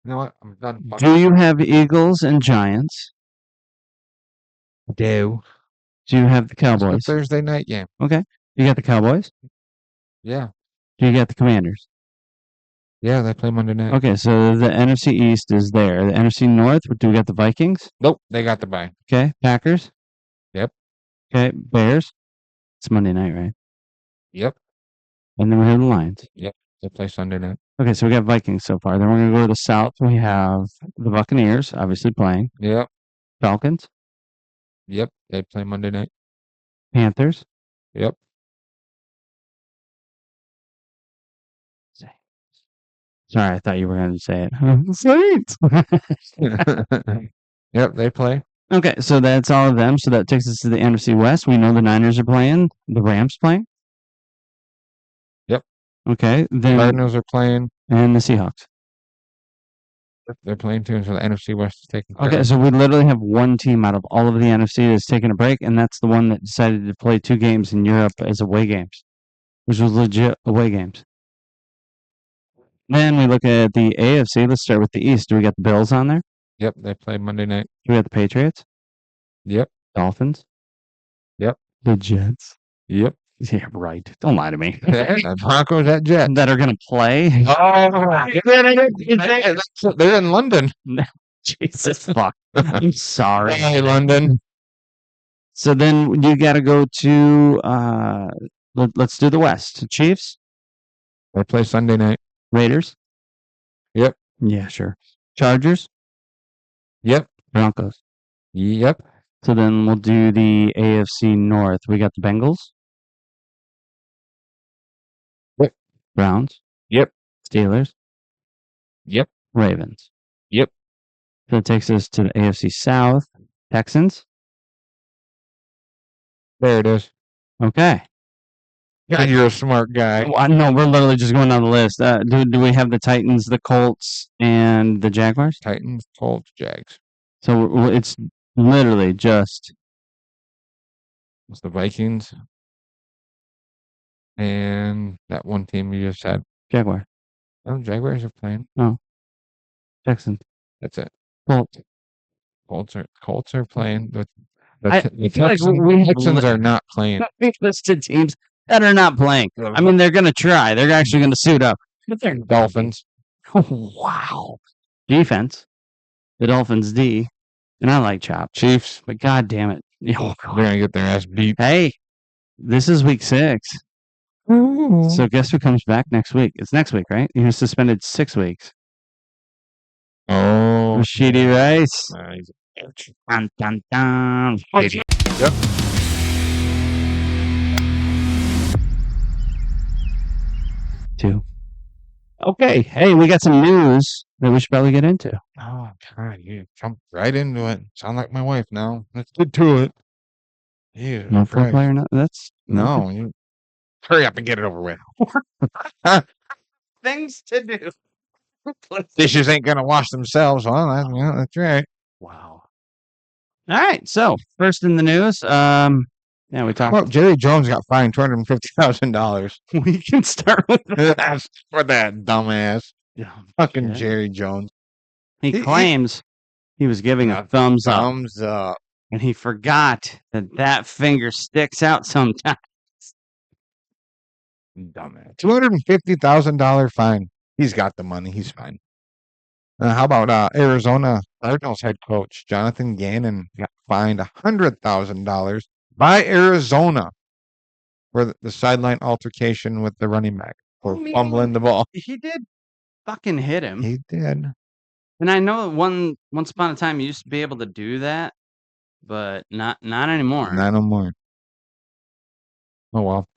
know what? I'm done. Do you have Eagles and Giants? do? Do you have the It's the Cowboys? Thursday night game. You got the Cowboys? Yeah. Do you got the Commanders? Yeah, they play Monday night. Okay, so the NFC East is there. The NFC North, do we got the Vikings? Nope, they got the bye. Okay, Packers? Yep. Okay, Bears? It's Monday night, right? Yep. And then we have the Lions. They play Sunday night. Okay, so we got Vikings so far. Then we're going to go to the South. We have the Buccaneers, obviously playing. Yep. Falcons? Yep. They play Monday night. Panthers? Yep. Sorry, I thought you were going to say it. Saints! Yep, they play. Okay, so that's all of them. So that takes us to the NFC West. We know the Niners are playing. The Rams playing. Yep. Okay, then Cardinals are playing. and the Seahawks. They're playing too, so the NFC West is taking care Okay, of. so we literally have one team out of all of the NFC that's taking a break, and that's the one that decided to play 2 games in Europe as away games, which was legit away games. Then we look at the AFC. Let's start with the East. Do we got the Bills on there? Yep, they play Monday night. Do we got the Patriots? Yep. Dolphins? Yep. The Jets? Yep. Yeah, right. Don't lie to me. The Broncos at Jets. That are going to play? They're in London. Jesus fuck. I'm sorry. Hey, London. So then you got to go to, let's do the West. Chiefs? They play Sunday night. Raiders? Yep. Yeah, sure. Chargers? Yep. Broncos. Yep. So then we'll do the AFC North. We got the Bengals. Yep. Browns. Yep. Steelers. Yep. Ravens. Yep. So it takes us to the AFC South. Texans. There it is. Okay. God, you're a smart guy. Well, no, we're literally just going down the list. Do we have the Titans, the Colts, and the Jaguars? Titans, Colts, Jags. So it's literally just It's the Vikings. And that one team you just said. Jaguar, Oh, Jaguars are playing. Texans, That's it. Colts. Colts are playing. The I feel like we have Texans are not playing. We listed teams that are not playing. I mean, they're going to try. They're actually going to suit up. But they're Dolphins. wow. Defense. The Dolphins D. And I like Chop. Chiefs. But god damn it. Oh, They're gonna get their ass beat. hey, this is week 6. So guess who comes back next week? It's next week, right? He was suspended 6 weeks. Oh, Rashidi Rice. he's a bitch. Dun, dun, dun. Yep. Two. Okay. Hey, we got some news that we should probably get into. Oh God, you jumped right into it. Sound like my wife now. Let's get to it. Yeah. No foreplay or not? That's No, you hurry up and get it over with. things to do. Dishes ain't gonna wash themselves. Well, that's right. Wow. All right. So first in the news, yeah, we talked. Well, Jerry Jones got fined $250,000. We can start with That's for that dumbass. Fucking shit. Jerry Jones. He he- claims he was giving a thumbs up, Thumbs up. and he forgot that finger sticks out sometimes. Dumbass. $250,000 fine. He's got the money. He's fine. How about Arizona Cardinals head coach Jonathan Gannon got fined $100,000 by Arizona for the sideline altercation with the running back for fumbling the ball. He did fucking hit him, He did. and I know once upon a time you used to be able to do that, but not anymore. Not no more. Oh well.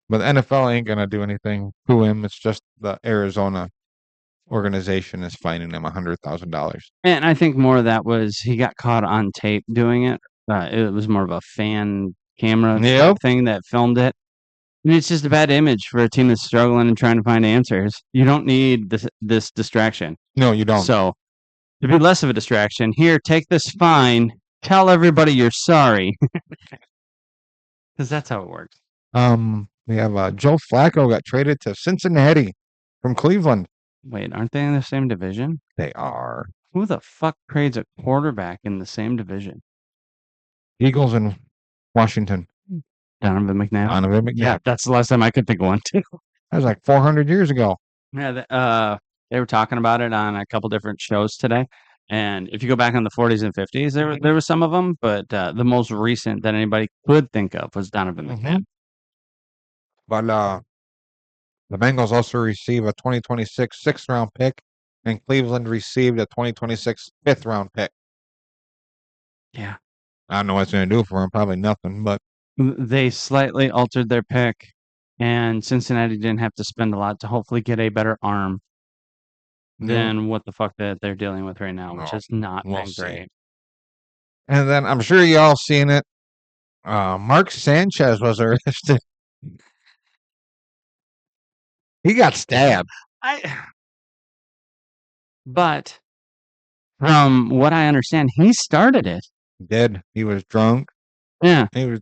But the NFL ain't gonna do anything to him. It's just the Arizona organization is fining him $100,000. And I think more of that was he got caught on tape doing it. It was more of a fan camera type Yep. thing that filmed it. And it's just a bad image for a team that's struggling and trying to find answers. You don't need this distraction. No, you don't. So to be less of a distraction, here, take this fine. Tell everybody you're sorry. Because that's how it works. We have Joe Flacco got traded to Cincinnati from Cleveland. Wait, aren't they in the same division? They are Who the fuck trades a quarterback in the same division? Eagles in Washington. Donovan McNabb. Donovan McNabb. Yeah, that's the last time I could think of one too. That was like 400 years ago. Yeah, they were talking about it on a couple different shows today. And if you go back on the 40s and 50s, there were some of them, but the most recent that anybody could think of was Donovan McNabb. But the Bengals also receive a 2026 6th-round pick, and Cleveland received a 2026 5th-round pick. Yeah. I don't know what it's going to do for him. Probably nothing, but They slightly altered their pick, and Cincinnati didn't have to spend a lot to hopefully get a better arm than what the fuck that they're dealing with right now, which No, has not we'll been see. great. And then I'm sure y'all seen it. Mark Sanchez was arrested. He got stabbed. But from what I understand, he started it. Dead. He was drunk. Yeah. He was,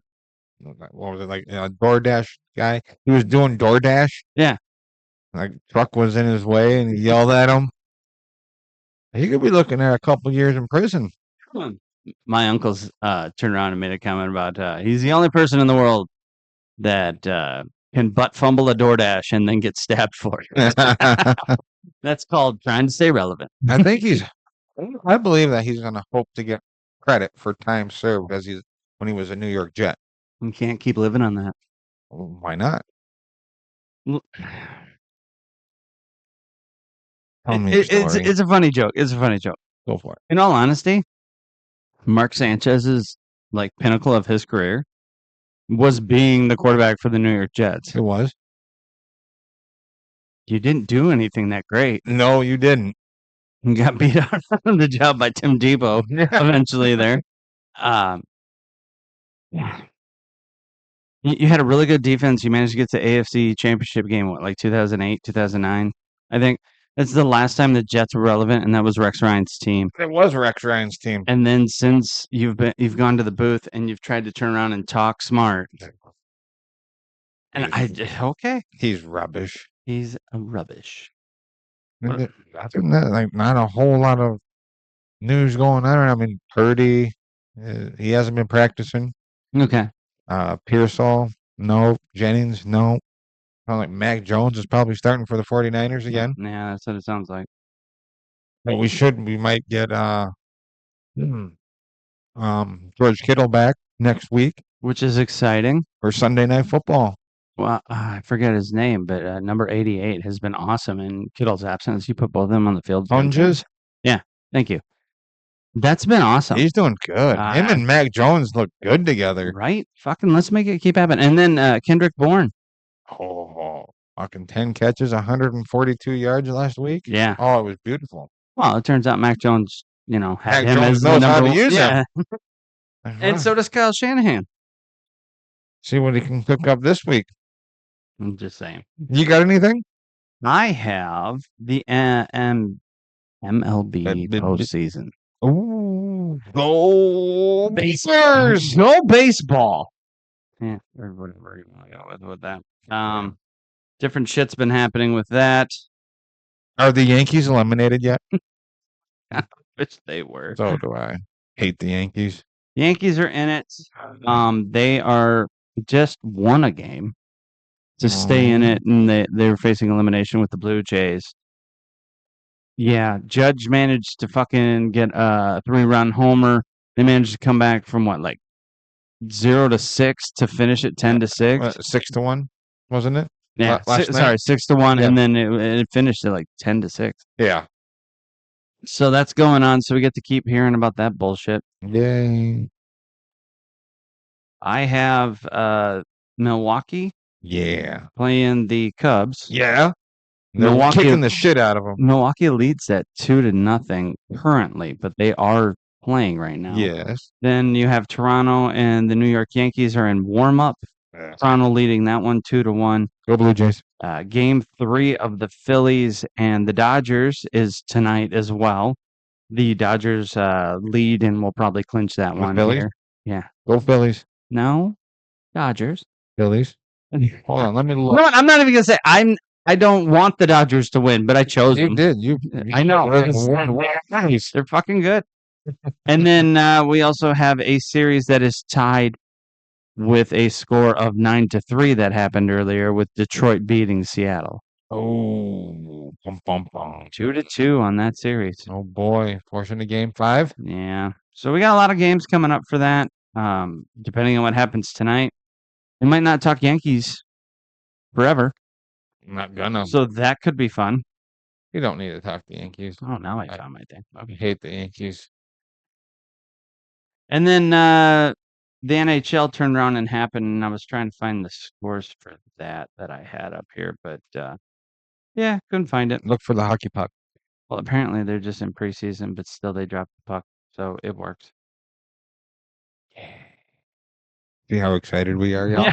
what was it, like a DoorDash guy? He was doing DoorDash. Yeah. Like truck was in his way and he yelled at him. He could be looking at a couple years in prison. My uncle's turned around and made a comment about he's the only person in the world that can butt fumble a DoorDash and then get stabbed for it. That's called trying to stay relevant. I think I believe that he's going to hope to get credit for time served as when he was a New York Jet. You can't keep living on that. Well, why not? Tell me a story. It's a funny joke. It's a funny joke. Go for it. In all honesty, Mark Sanchez's like pinnacle of his career was being the quarterback for the New York Jets. It was. You didn't do anything that great. No, you didn't. You got beat out on the job by Tim Tebow eventually there. Yeah. You had a really good defense. You managed to get to AFC Championship game, what, like 2008, 2009? I think that's the last time the Jets were relevant, and that was Rex Ryan's team. It was Rex Ryan's team. And then since you've gone to the booth and you've tried to turn around and talk smart, and okay, He's rubbish. he's a rubbish. Other than that, like not a whole lot of news going on. I mean, Purdy, he hasn't been practicing. Okay, Pearsall, no. Jennings, no. Sounds like Mac Jones is probably starting for the 49ers again. yeah, that's what it sounds like. But we might get George Kittle back next week Which is exciting. for Sunday Night Football. Well, I forget his name, but number 88 has been awesome in Kittle's absence. You put both of them on the field. Funges, Thank you. That's been awesome. he's doing good. Him and Mac Jones look good together. Right? Fucking let's make it keep happening. And then Kendrick Bourne. Oh, fucking 10 catches, 142 yards last week. Yeah. Oh, it was beautiful. Well, it turns out Mac Jones, had Mac him Jones as the knows how number to use him. Yeah. And so does Kyle Shanahan. See what he can cook up this week. I'm just saying. You got anything? I have the MLB postseason. Ooh, go Pacers! Go baseball. Yeah, or whatever you want to go with that. Different shit's been happening with that. Are the Yankees eliminated yet? Wish they were. So do I. Hate the Yankees. Yankees are in it. They are just won a game to stay in it, and they were facing elimination with the Blue Jays. Yeah, Judge managed to fucking get a 3-run homer. They managed to come back from 0-6 to finish it 10-6. 6-1, wasn't it? Yeah, last sorry, night? 6-1, Yeah. and then it finished at 10-6. Yeah. So that's going on. So we get to keep hearing about that bullshit. Yay. I have Milwaukee Yeah. playing the Cubs. Yeah. They're Milwaukee- kicking the shit out of them. Milwaukee leads at 2-0 currently, but they are playing right now. Yes. Then you have Toronto and the New York Yankees are in warm up. Toronto leading that one 2-1. Go Blue Jays. Game 3 of the Phillies and the Dodgers is tonight as well. The Dodgers lead and will probably clinch that With one Phillies? here. Go Phillies. No, Dodgers. Phillies. Hold on. Let me No, look. I'm not even gonna say I don't want the Dodgers to win, but I chose You them. did. You. I know. Nice. They're fucking good. And then we also have a series that is tied with a score of 9-3 that happened earlier with Detroit beating Seattle. Oh. Bum, bum, bum. 2-2 on that series. Oh boy. Forcing to game 5. Yeah. So we got a lot of games coming up for that. Depending on what happens tonight. We might not talk Yankees forever. I'm not gonna. So that could be fun. You don't need to talk the Yankees. Oh, now I found my thing. I hate the Yankees. And then the NHL turned around and happened, and I was trying to find the scores for that I had up here, but yeah, couldn't find it. Look for the hockey puck. Well, apparently they're just in preseason, but still they dropped the puck, so it works. See how excited we are, y'all? Yeah.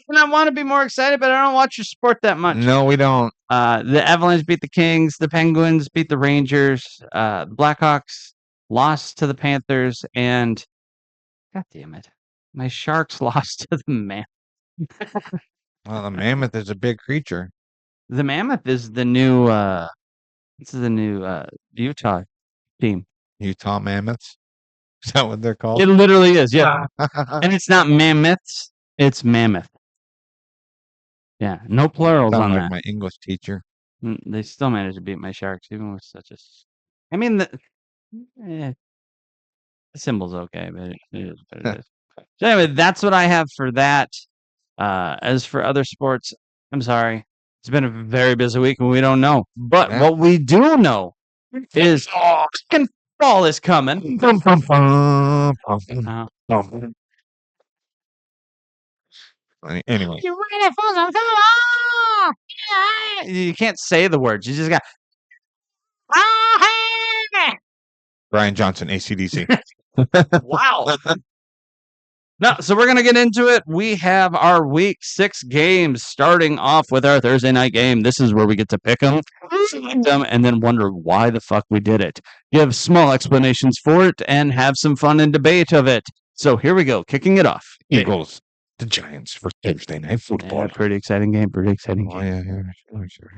And I want to be more excited, but I don't watch your sport that much. No, we don't. The Avalanche beat the Kings. The Penguins beat the Rangers. The Blackhawks lost to the Panthers, and God damn it, my Sharks lost to the Mammoth. Well, the mammoth is a big creature. The Mammoth is the new. This is the new Utah team. Utah Mammoths. Is that what they're called? It literally is, yeah. And it's not mammoths; it's mammoth. Yeah, no plurals Sound on like that. my English teacher. They still managed to beat my Sharks, even with such a. I mean, the symbol's okay, but it is what it is. So anyway, that's what I have for that. As for other sports, I'm sorry. It's been a very busy week and we don't know. But Yeah. what we do know is fucking fall is coming. Bum, bum, bum, bum, Uh, bum. Anyway, you ready for some fall? You can't say the words. You just got. Brian Johnson, ACDC. Wow. No, so we're gonna get into it. We have our week 6 games starting off with our Thursday night game. This is where we get to pick them, select them, and then wonder why the fuck we did it. Give small explanations for it and have some fun and debate of it. So here we go, kicking it off. Eagles, the Giants for Thursday night Yeah, football. pretty exciting game. Pretty exciting Oh, game. yeah. Sure.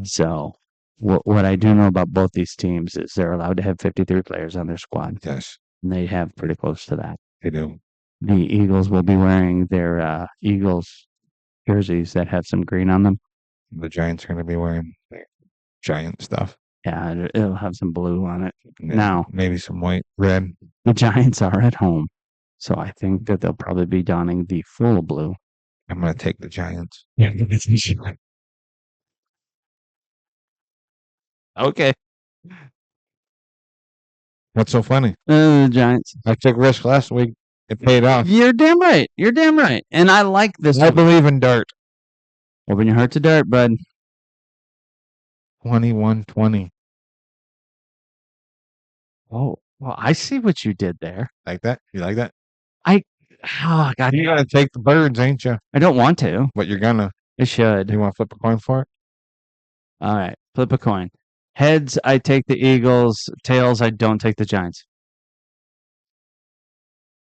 So what I do know about both these teams is they're allowed to have 53 players on their squad. Yes, And they have pretty close to that. they do. The Eagles will be wearing their Eagles jerseys that have some green on them. The Giants are going to be wearing Giant stuff. Yeah, it'll have some blue on it. Yeah, Now, maybe some white, red. the Giants are at home, so I think that they'll probably be donning the full blue. I'm going to take the Giants. Okay. What's so funny? The Giants. I took risk last week. It paid off. You're damn right. You're damn right. And I like this. I believe in Dart. Open your heart to dart, bud. 21-20. Oh, well, I see what you did there. Like that? You like that? Oh, God. You're going to take the birds, ain't you? I don't want to. But you're going to. I should. You want to flip a coin for it? All right. Flip a coin. Heads, I take the Eagles. Tails, I don't take the Giants.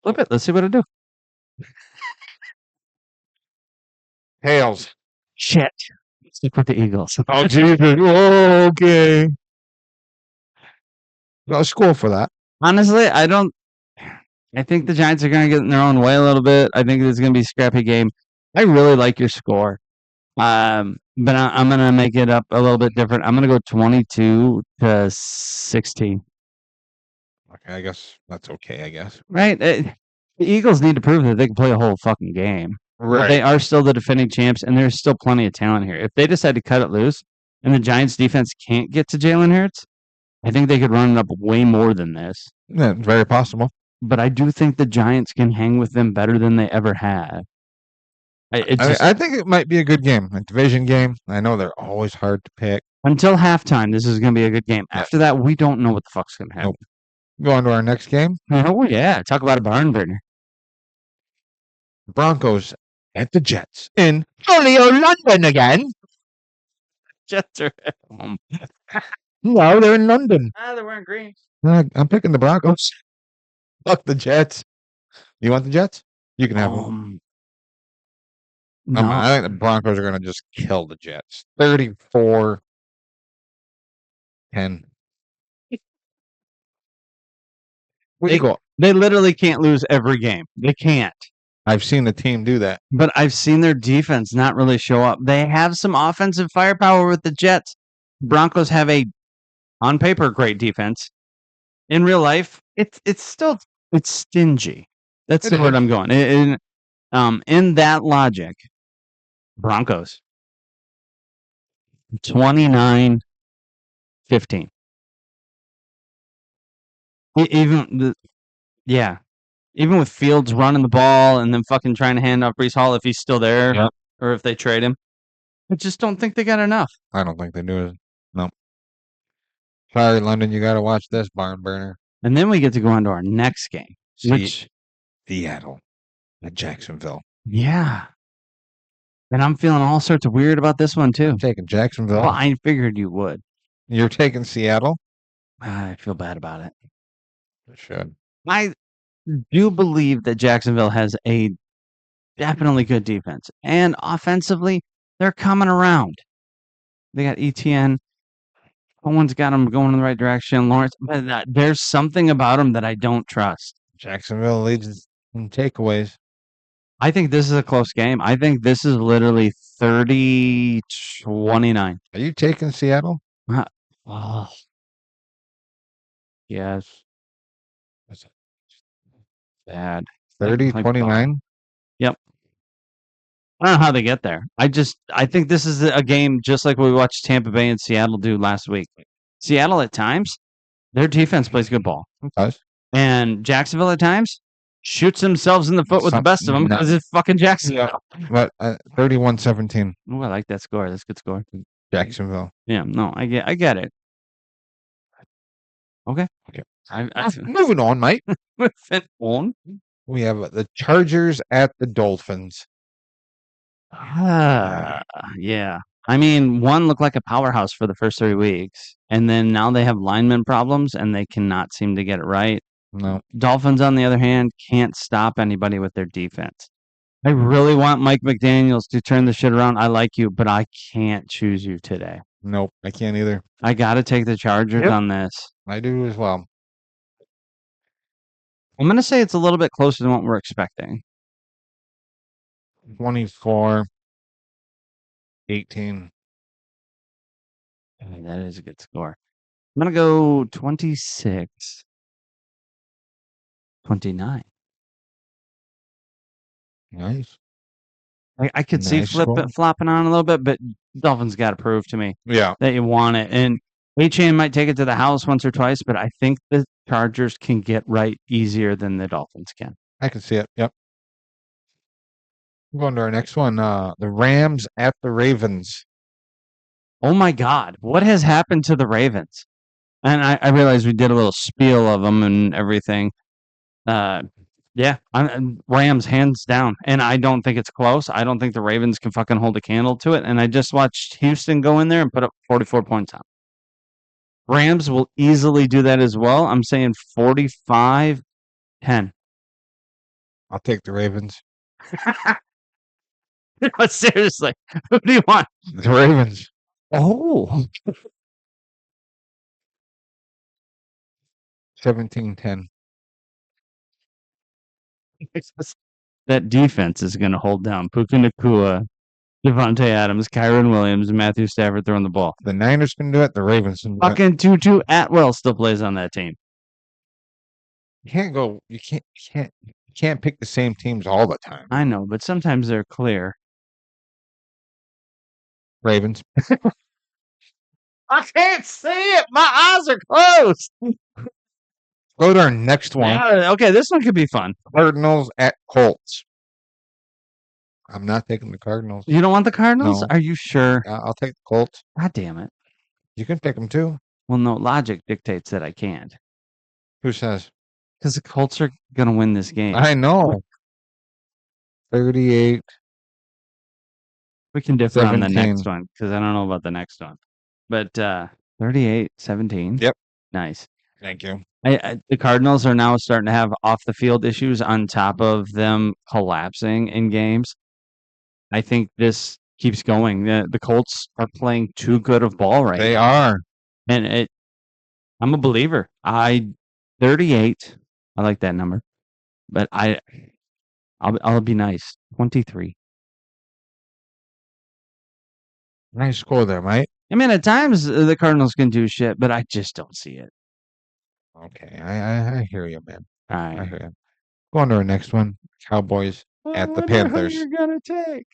Flip it. Let's see what I do. Tails. Shit. Stick with the Eagles. Oh, Jesus. Oh, okay. Well, school for that. Honestly, I think the Giants are going to get in their own way a little bit. I think it's going to be a scrappy game. I really like your score. But I'm going to make it up a little bit different. I'm going to go 22-16. Okay, I guess that's okay, I guess. Right? The Eagles need to prove that they can play a whole fucking game. But they are still the defending champs, and there's still plenty of talent here. If they decide to cut it loose and the Giants defense can't get to Jalen Hurts, I think they could run it up way more than this. Yeah, very possible. But I do think the Giants can hang with them better than they ever have. I think it might be a good game, a division game. I know they're always hard to pick. Until halftime, this is going to be a good game. Yeah. After that, we don't know what the fuck's going to happen. Go on to our next game. Oh, yeah. Talk about a barn burner. Broncos at the Jets in Julio, London again. Jets are at home. No, they're in London. They're wearing green. I'm picking the Broncos. Fuck the Jets. You want the Jets? You can have them. No. I think the Broncos are going to just kill the Jets. 34-10. They literally can't lose every game. They can't. I've seen the team do that. But I've seen their defense not really show up. They have some offensive firepower with the Jets. Broncos have on paper, great defense. In real life, it's stingy. That's the word I'm going. In that logic, Broncos 29-15. Even with Fields running the ball and then fucking trying to hand off Breece Hall if he's still there, Yep. or if they trade him, I just don't think they got enough. I don't think they do it. No. Sorry, London. You got to watch this barn burner. And then we get to go on to our next game, which Seattle at Jacksonville. yeah. And I'm feeling all sorts of weird about this one too. I'm taking Jacksonville. Well, I figured you would. You're taking Seattle? I feel bad about it. You should. I do believe that Jacksonville has a definitely good defense. And offensively, they're coming around. They got ETN. Owen's got them going in the right direction. Lawrence, but there's something about them that I don't trust. Jacksonville leads in takeaways. I think this is a close game. I think this is literally 30-29. Are you taking Seattle? Oh. Yes. Bad. 30-29? Yep. I don't know how they get there. I think this is a game just like we watched Tampa Bay and Seattle do last week. Seattle at times, their defense plays good ball. It does. And Jacksonville at times shoots themselves in the foot with the best of them because it's fucking Jacksonville. But 31-17, Ooh, I like that score. That's a good score. Jacksonville. Yeah, no, I get it. Okay. Okay. I Moving on, mate. moving on. We have the Chargers at the Dolphins. Yeah. I mean, one looked like a powerhouse for the first 3 weeks, and then now they have lineman problems, and they cannot seem to get it right. No, Dolphins, on the other hand, can't stop anybody with their defense. I really want Mike McDaniels to turn the shit around. I like you, but I can't choose you today. nope, I can't either. I got to take the Chargers Yep. on this. I do as well. I'm going to say it's a little bit closer than what we're expecting. 24, 18. That is a good score. I'm going to go 26, 29. Nice. I could see Nice score. flopping on a little bit, but Dolphins got to prove to me Yeah, that you want it. And HA might take it to the house once or twice, but I think the Chargers can get right easier than the Dolphins can. I can see it. Yep. Going to our next one. The Rams at the Ravens. Oh my God, what has happened to the Ravens? And I realize we did a little spiel of them and everything. Yeah, Rams hands down, and I don't think it's close. I don't think the Ravens can fucking hold a candle to it. And I just watched Houston go in there and put up 44 points on. Rams will easily do that as well. I'm saying 45-10. I'll take the Ravens. No, seriously, who do you want? The Ravens. Oh, 17-10. that defense is going to hold down Puka Nacua, Devontae Adams, Kyron Williams, and Matthew Stafford throwing the ball. The Niners can do it. The Ravens can do it. Fucking Tutu Atwell still plays on that team. You can't go. You can't pick the same teams all the time. I know, but sometimes they're clear. Ravens. I can't see it. My eyes are closed. Go to our next one. Yeah, okay, this one could be fun. Cardinals at Colts. I'm not taking the Cardinals. You don't want the Cardinals? No. Are you sure? I'll take the Colts. God damn it. You can pick them too. Well, no, logic dictates that I can't. Who says? Because the Colts are going to win this game. I know. 38. We can differ on the next 17. one because I don't know about the next one. But 38-17. Yep. Nice. Thank you. The Cardinals are now starting to have off the field issues on top of them collapsing in games. I think this keeps going. The Colts are playing too good of ball right They now. are. And I'm a believer. 38. I like that number. But I'll be nice. 23. Nice score there, mate. I mean, at times the Cardinals can do shit, but I just don't see it. Okay. I hear you, man. All I right. hear you. Going to our next one. Cowboys at the Panthers. You're gonna take.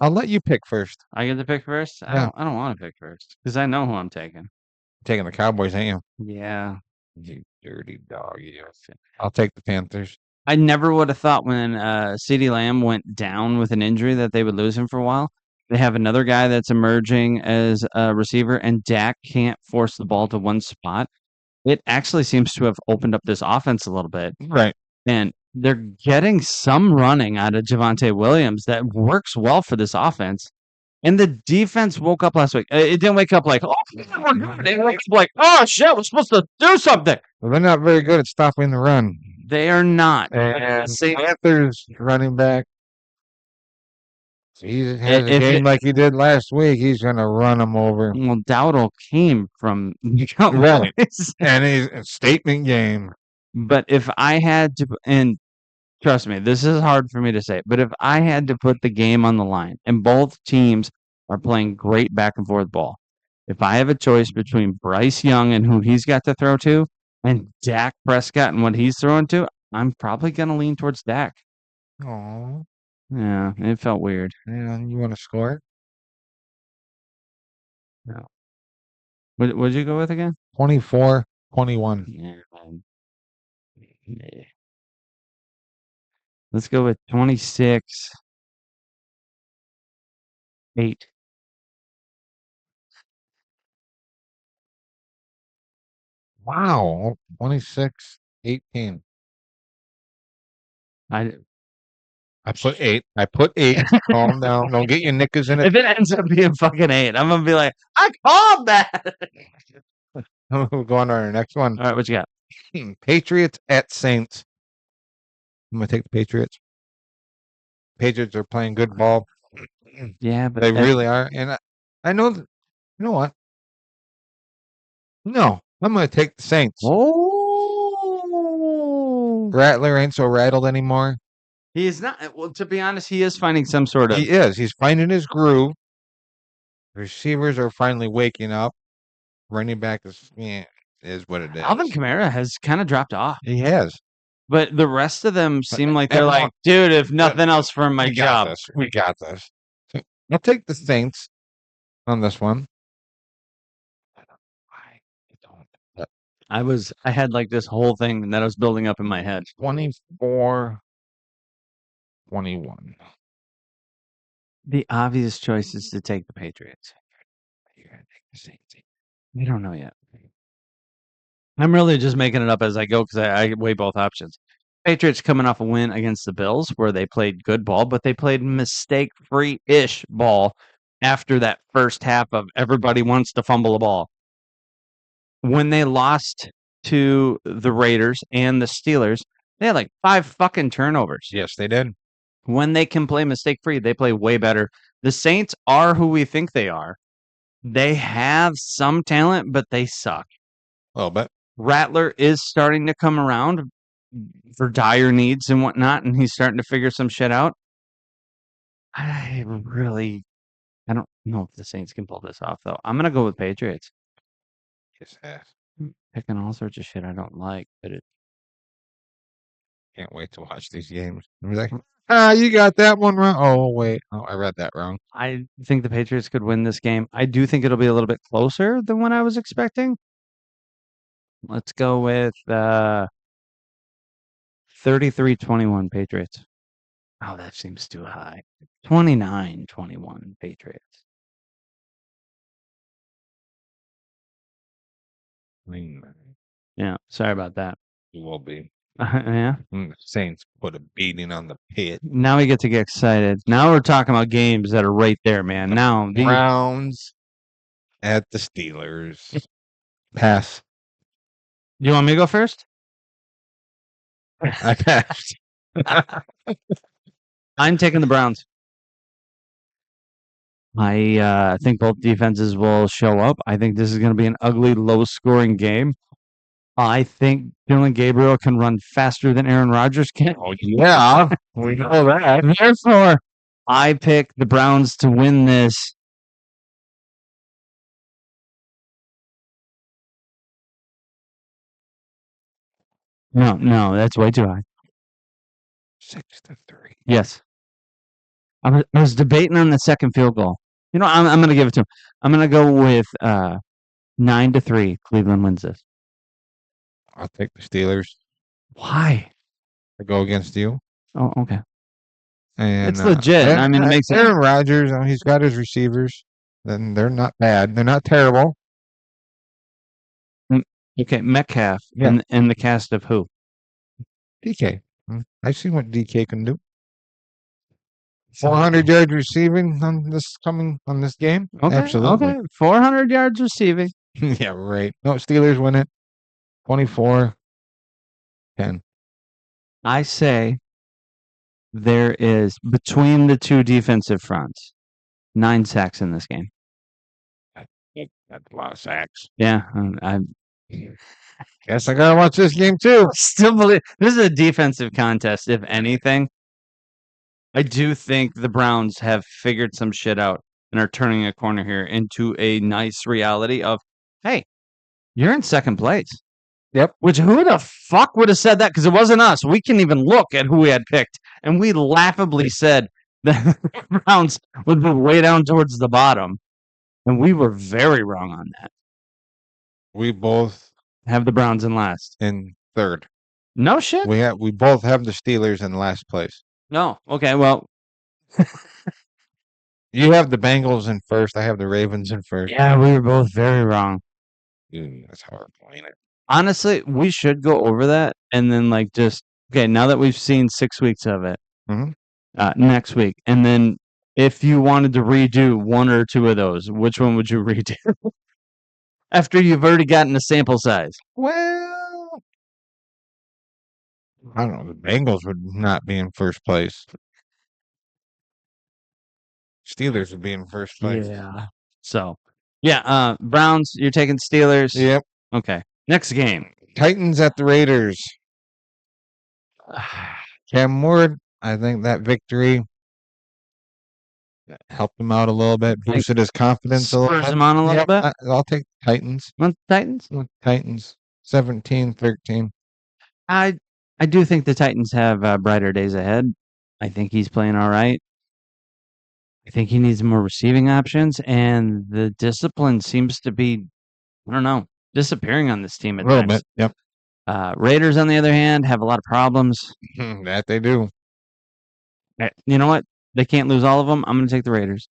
I'll let you pick first. I get to pick first. Yeah. I don't want to pick first because I know who I'm taking. Taking the Cowboys, ain't you? Yeah. You dirty dog. You. I'll take the Panthers. I never would have thought when CeeDee Lamb went down with an injury that they would lose him for a while. They have another guy that's emerging as a receiver, and Dak can't force the ball to one spot. It actually seems to have opened up this offense a little bit. Right. And they're getting some running out of Javonte Williams that works well for this offense. And the defense woke up last week. It didn't wake up like, oh, we're good. It woke up like, oh, shit, we're supposed to do something. Well, they're not very good at stopping the run. They are not. And See, Panthers running back. He has a If game it- like he did last week. He's going to run them over. well, Dowdle came from Right. Cowboys. And he's a statement game. But if I had to, and trust me, this is hard for me to say, but if I had to put the game on the line, and both teams are playing great back and forth ball, if I have a choice between Bryce Young and who he's got to throw to, and Dak Prescott and what he's throwing to, I'm probably going to lean towards Dak. Oh, Yeah, it felt weird. yeah. You want to score it? What'd you go with again? 24-21. Yeah. Let's go with 26-8. Wow. 26. 18. I I put 8. I put 8. Calm down. Don't get your knickers in it. if it ends up being fucking 8, I'm gonna be like, I called that. We'll go on to our next one. All right, what you got? Patriots at Saints. I'm gonna take the Patriots. Patriots are playing good ball. Yeah, but They really are, and I know. You know what? No, I'm gonna take the Saints. Oh, Rattler ain't so rattled anymore. he is not. Well, to be honest, he is finding some sort of. He is. He's finding his groove. Receivers are finally waking up. Running back is what it is. Alvin Kamara has kind of dropped off, He has. but the rest of them seem like they're everyone- like, dude, if nothing else for my We got job. this. We got this. So, I'll take the Saints on this one. I had like this whole thing that I was building up in my head. 24-21. The obvious choice is to take the Patriots. We don't know yet. I'm really just making it up as I go because I weigh both options. Patriots coming off a win against the Bills where they played good ball, but they played mistake-free-ish ball after that first half of everybody wants to fumble a ball. When they lost to the Raiders and the Steelers, they had like 5 fucking turnovers. Yes, they did. When they can play mistake-free, they play way better. The Saints are who we think they are. They have some talent, but they suck. A little bit. Rattler is starting to come around for dire needs and whatnot, and he's starting to figure some shit out. I don't know if the Saints can pull this off, though. I'm going to go with Patriots. His ass. Picking all sorts of shit I don't like, but Can't wait to watch these games. I'm like, you got that one wrong. Oh, wait. Oh, I read that wrong. I think the Patriots could win this game. I do think it'll be a little bit closer than what I was expecting. Let's go with 33-21 Patriots. Oh, that seems too high. 29-21 Patriots. Yeah, sorry about that. You will be. Yeah. Saints put a beating on the pit. Now we get to get excited. Now we're talking about games that are right there, man. Now the Browns at the Steelers. Pass. You want me to go first? I passed. I'm taking the Browns. I think both defenses will show up. I think this is going to be an ugly, low-scoring game. I think Dylan Gabriel can run faster than Aaron Rodgers can. Oh, yeah. We know that. Therefore, I pick the Browns to win this. No, that's way too high. 6-3. Yes. I was debating on the second field goal. You know, I'm going to give it to him. I'm going to go with 9-3. Cleveland wins this. I'll take the Steelers Why? to go against you. Oh, okay. And It's legit. I mean, it makes sense. Aaron Rodgers, he's got his receivers. Then they're not bad. They're not terrible. Okay, Metcalf Yeah. in the cast of who? DK. I've seen what DK can do. 400 yards receiving on this game. Okay, Absolutely. Okay, 400 yards receiving. Yeah, right. No, Steelers win it. 24-10. I say there is, between the two defensive fronts, 9 sacks in this game. That's a lot of sacks. Yeah, I Guess I gotta watch this game too. still believe this is a defensive contest, if anything. I do think the Browns have figured some shit out and are turning a corner here into a nice reality of, hey, you're in second place. Yep. Which, who the fuck would have said that? Because it wasn't us. We can even look at who we had picked, and we laughably said that the Browns would be way down towards the bottom, and we were very wrong on that. We both Have the Browns in last. in third. No shit. We both have the Steelers in last place. No. Okay. Well. You have the Bengals in first. I have the Ravens in first. Yeah, we were both very wrong. Dude, that's how we're playing it. Honestly, we should go over that and then like just okay. Now that we've seen 6 weeks of it, Mhm. next week, and then if you wanted to redo one or two of those, which one would you redo? After you've already gotten a sample size. Well, I don't know. The Bengals would not be in first place. Steelers would be in first place. Yeah. So, yeah, Browns, you're taking Steelers. Yep. Okay. Next game. Titans at the Raiders. Cam Ward, I think that victory helped him out a little bit, Like, boosted his confidence a little spurs bit. him on a little Yep, bit. I'll take Titans. Want the Titans? Titans 17-13. I do think the Titans have brighter days ahead. I think he's playing all right. I think he needs more receiving options, and the discipline seems to be, I don't know, disappearing on this team A at little times. bit. Yep. Raiders, on the other hand, have a lot of problems. That they do. You know what? They can't lose all of them. I'm going to take the Raiders.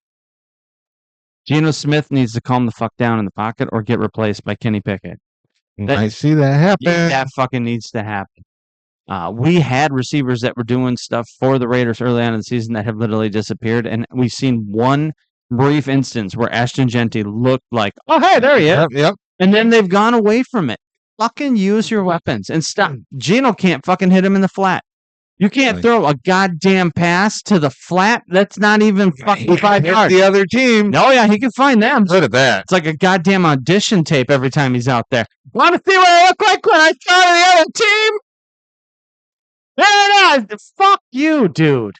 Geno Smith needs to calm the fuck down in the pocket or get replaced by Kenny Pickett. I see that happen. That fucking needs to happen. We had receivers that were doing stuff for the Raiders early on in the season that have literally disappeared, and we've seen one brief instance where Ashton Genty looked like, oh, hey, there he is. Yep. And then they've gone away from it. Fucking use your weapons and stop. Geno can't fucking hit him in the flat. You can't Right. throw a goddamn pass to the flat. That's not even fucking 5 Hit yards. the other team. Oh, yeah, he can find them. Look at that. It's like a goddamn audition tape every time he's out there. Want to see what I look like when I throw to the other team? There it is. Fuck you, dude.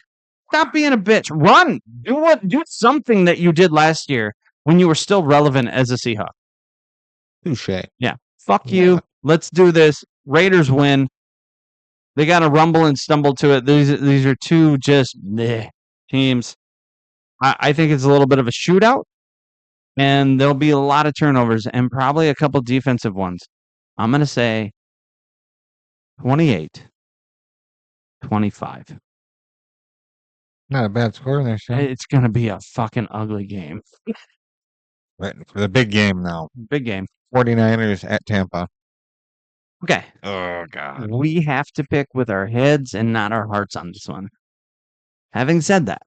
Stop being a bitch. Run. Do something that you did last year when you were still relevant as a Seahawk. Touche. Fuck you. Yeah. Let's do this. Raiders win. They got to rumble and stumble to it. These are two just teams. I think it's a little bit of a shootout, and there'll be a lot of turnovers and probably a couple defensive ones. I'm going to say 28-25. Not a bad score there, Sean. It's going to be a fucking ugly game. Right, for the big game now. Big game. 49ers at Tampa. Okay. Oh, God. We have to pick with our heads and not our hearts on this one. Having said that,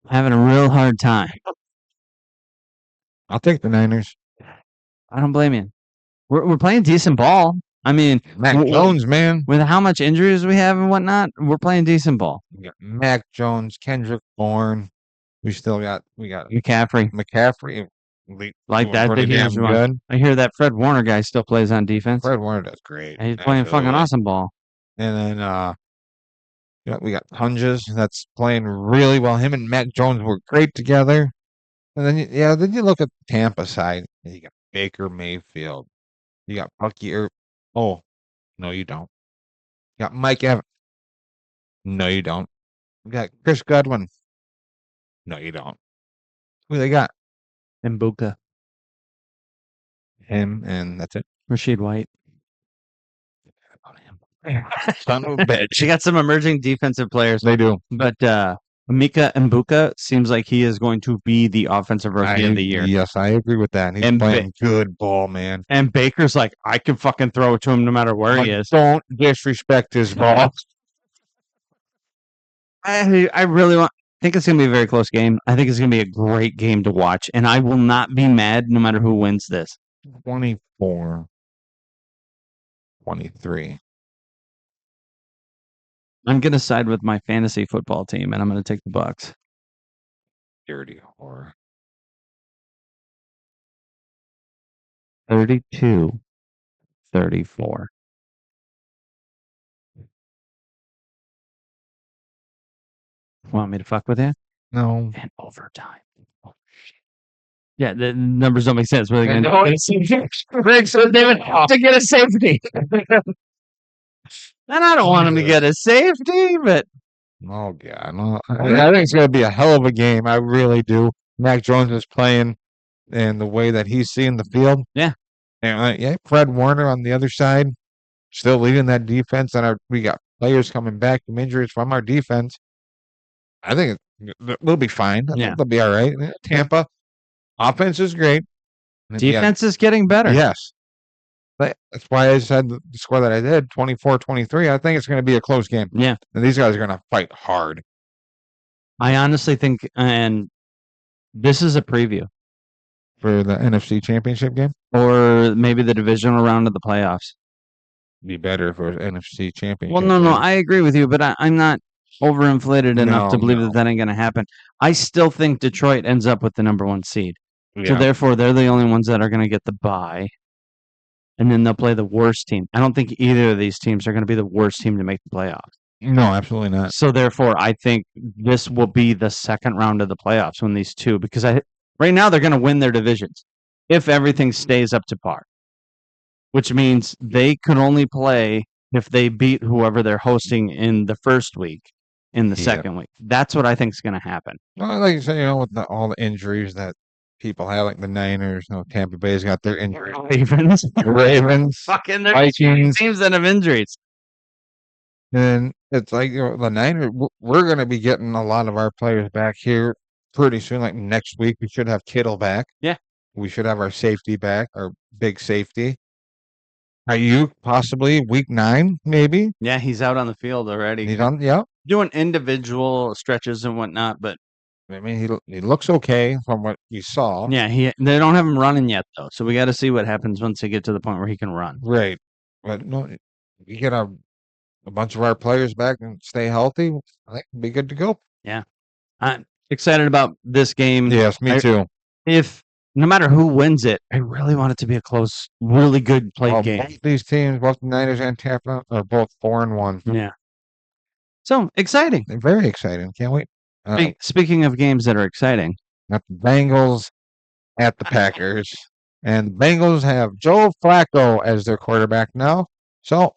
I'm having a real hard time. I'll take the Niners. I don't blame you. We're playing decent ball. I mean, Mac w- Jones, man. with how much injuries we have and whatnot, we're playing decent ball. We got Mac Jones, Kendrick Bourne. We got McCaffrey, McCaffrey. like doing that. pretty That damn huge one. good. I hear that Fred Warner guy still plays on defense. Fred Warner does great. And he's playing fucking Absolutely. awesome ball. And then we got Hunges that's playing really well. Him and Mac Jones were great together. And then then you look at the Tampa side. And you got Baker Mayfield. You got Bucky. Oh, no, you don't. You got Mike Evans. No, you don't. You got Chris Godwin. No, you don't. Who they got? And Buka, Him, and that's it. Rashid White. Son of a bitch. She got some emerging defensive players, They do. but Mika Mbuka seems like he is going to be the offensive rookie of the year. Yes, I agree with that. He's And playing good ball, man. And Baker's like, I can fucking throw it to him no matter where he Like, is. don't disrespect his ball. I really think it's going to be a very close game. I think it's going to be a great game to watch, and I will not be mad no matter who wins this. 24-23. I'm going to side with my fantasy football team, and I'm going to take the Bucks. Dirty whore. 32-34. Want me to fuck with you? No. And overtime. Oh, shit. Yeah, the numbers don't make sense. What are they going No, to do? Greg said they would have to get a safety. And I don't want him to get a safety, but Oh, God. No. I think it's going to be a hell of a game. I really do. Mac Jones is playing and the way that he's seeing the field. Yeah. And Fred Warner on the other side, still leading that defense. And we got players coming back from injuries from our defense. I think we'll be fine. I think Yeah. they'll be all right. Tampa, offense is great. And then you got- defense is getting better. Yes. That's why I said the score that I did, 24-23. I think it's going to be a close game. Yeah. And these guys are going to fight hard. I honestly think, and this is a preview, For the NFC Championship game, or maybe the divisional round of the playoffs. be better if it was NFC Championship. Well, no, game. I agree with you, but I'm not overinflated enough to No, believe no. that that ain't going to happen. I still think Detroit ends up with the number 1 seed. So Yeah. therefore, they're the only ones that are going to get the bye. And then they'll play the worst team. I don't think either of these teams are going to be the worst team to make the playoffs. No, absolutely not. So therefore, I think this will be the second round of the playoffs when these two, because right now they're going to win their divisions if everything stays up to par, which means they could only play if they beat whoever they're hosting in the first week, in the Yeah. second week. That's what I think is going to happen. Well, like you said, with all the injuries that people have, like the Niners, Tampa Bay's got their injuries. Ravens, The Ravens, fucking there's Vikings, teams that have injuries. and it's like the Niners. We're going to be getting a lot of our players back here pretty soon. Like next week, we should have Kittle back. Yeah. We should have our safety back, our big safety. Ayuk possibly week 9, maybe. Yeah, he's out on the field already. He's on. Yeah. Doing individual stretches and whatnot, but I mean, he looks okay from what we saw. yeah, they don't have him running yet though, so we got to see what happens once they get to the point where he can run. Right. But no, we get a bunch of our players back and stay healthy. I think we'll be good to go. I'm excited about this game. Yes, me too. If no matter who wins it, I really want it to be a close, really good played Well, game. both these teams, both the Niners and Tampa, are both 4-1. Yeah. So exciting. They're very exciting. Can't wait. Speaking of games that are exciting, Got the Bengals at the Packers. And the Bengals have Joe Flacco as their quarterback now. So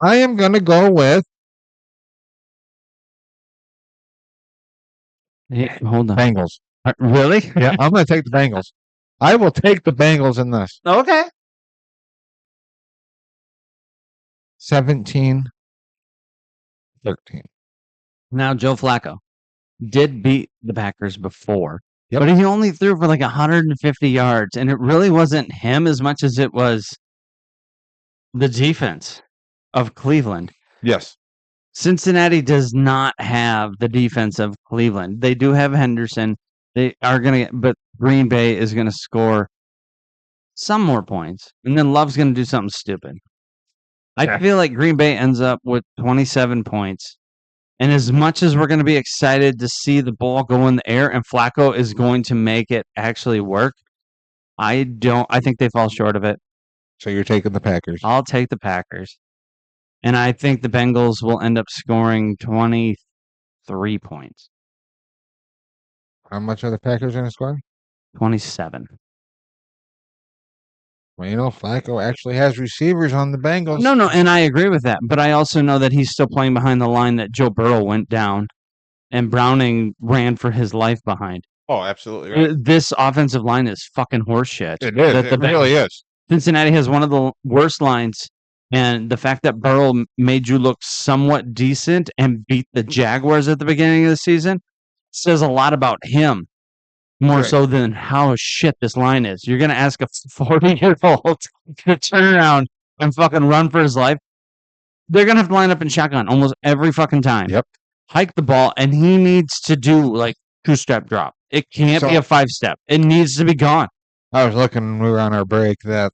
I am going to go with hold on. Bengals. Really? Yeah, I'm going to take the Bengals. I will take the Bengals in this. Okay. 17-13. Now Joe Flacco did beat the Packers before, Yep. but he only threw for like 150 yards, and it really wasn't him as much as it was the defense of Cleveland. Yes. Cincinnati does not have the defense of Cleveland. They do have Henderson. They are going to, but Green Bay is going to score some more points, and then Love's going to do something stupid. I feel like Green Bay ends up with 27 points. And as much as we're going to be excited to see the ball go in the air and Flacco is going to make it actually work, I think they fall short of it. So you're taking the Packers. I'll take the Packers. And I think the Bengals will end up scoring 23 points. How much are the Packers going to score? 27. Well, Flacco actually has receivers on the Bengals. No, and I agree with that. But I also know that he's still playing behind the line that Joe Burrow went down and Browning ran for his life behind. Oh, absolutely. This offensive line is fucking horseshit. It is. That It really is. Cincinnati has one of the worst lines, and the fact that Burrow made you look somewhat decent and beat the Jaguars at the beginning of the season says a lot about him, more Right. so than how shit this line is. You're going to ask a 40-year-old to turn around and fucking run for his life. They're going to have to line up in shotgun almost every fucking time. Yep. Hike the ball, and he needs to do like 2-step drop. It can't be So- a 5-step. It needs to be gone. I was looking when we were on our break that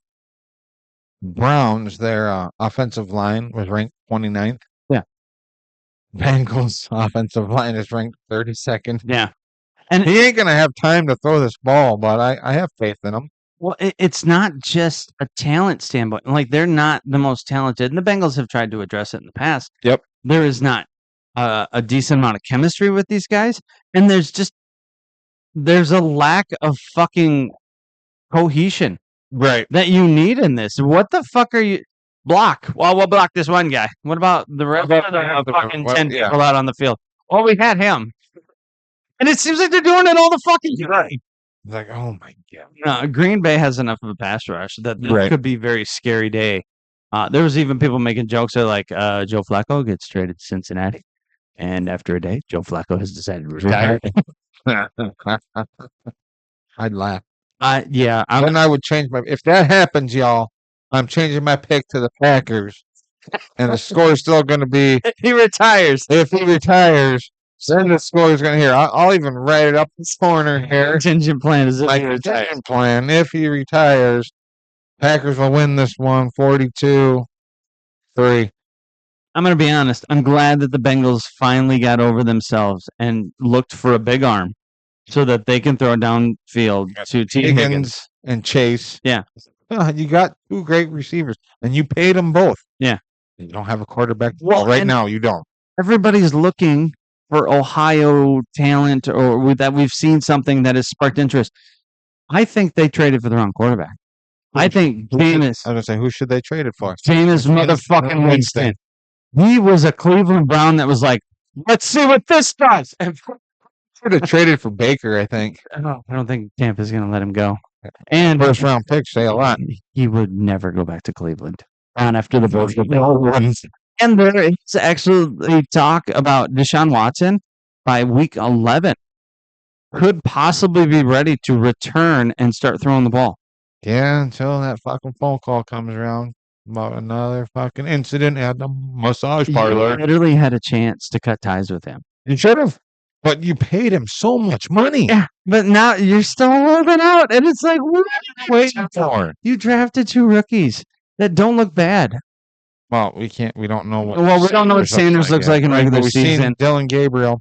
Browns, their offensive line was ranked 29th. Yeah. Bengals offensive line is ranked 32nd. Yeah. He ain't going to have time to throw this ball, but I have faith in him. Well, it's not just a talent standpoint. Like, they're not the most talented, and the Bengals have tried to address it in the past. Yep. There is not a decent amount of chemistry with these guys, and there's a lack of fucking cohesion Right. that you need in this. What the fuck are you block? Well, we'll block this one guy. What about the rest of the fucking 10 yeah. people out on the field? Well, we had him. And it seems like they're doing it all the fucking time. It's like, oh my God. No, Green Bay has enough of a pass rush that this Right. could be a very scary day. There was even people making jokes that like Joe Flacco gets traded to Cincinnati, and after a day, Joe Flacco has decided to retire. I'd laugh. Yeah, Then I would change my. If that happens, y'all, I'm changing my pick to the Packers, and the score is still going to be He retires. if he retires. Then the score is going to hear. I'll even write it up in the corner here. Contingent plan is if My he retires. game plan: if he retires, Packers will win this one, 42-3. I'm going to be honest. I'm glad that the Bengals finally got over themselves and looked for a big arm so that they can throw downfield to T. Higgins. Higgins and Chase. Yeah. You got two great receivers, and you paid them both. Yeah. You don't have a quarterback. Well, Right and- now, you don't. Everybody's looking for Ohio talent or that we've seen something that has sparked interest. I think they traded for the wrong quarterback. I think I was Jameis going to say, who should they trade it for? motherfucking Winston. He was a Cleveland Brown that was like, let's see what this does. And Should have traded for Baker, I think. I don't think Tampa's going to let him go. And First round picks say a lot. he would never go back to Cleveland. Not after the Bills. And there is actually talk about Deshaun Watson by week 11 could possibly be ready to return and start throwing the ball. Yeah, until that fucking phone call comes around about another fucking incident at the massage You parlor. literally had a chance to cut ties with him. You should have. But you paid him so much money. Yeah, but now you're still holding out, and it's like, what are you Waiting for. You drafted two rookies that don't look bad. Well, we don't know what. Well, we don't know what Sanders looks yet, like in right? regular But we've seen season. Dylan Gabriel,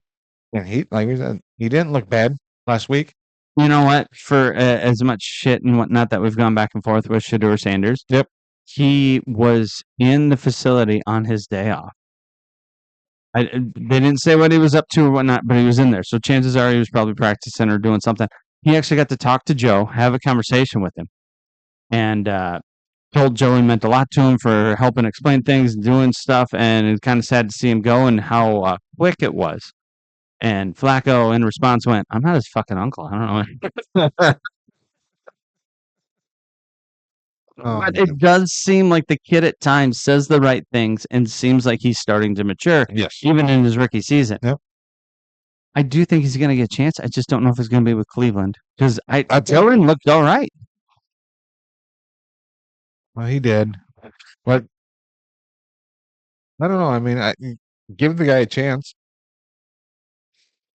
and he, like we said, he didn't look bad last week. You know what? For as much shit and whatnot that we've gone back and forth with Shedeur Sanders, Yep. he was in the facility on his day off. They didn't say what he was up to or whatnot, but he was in there. So chances are he was probably practicing or doing something. He actually got to talk to Joe, have a conversation with him, and told Joe he meant a lot to him for helping explain things and doing stuff. And it's kind of sad to see him go and how quick it was. And Flacco, in response, went, "I'm not his fucking uncle. I don't know." But it does seem like the kid at times says the right things and seems like he's starting to mature, Yes. even in his rookie season. Yep. I do think he's going to get a chance. I just don't know if it's going to be with Cleveland because tell Dylan looked all right. Well, he did. But I don't know. I mean, give the guy a chance.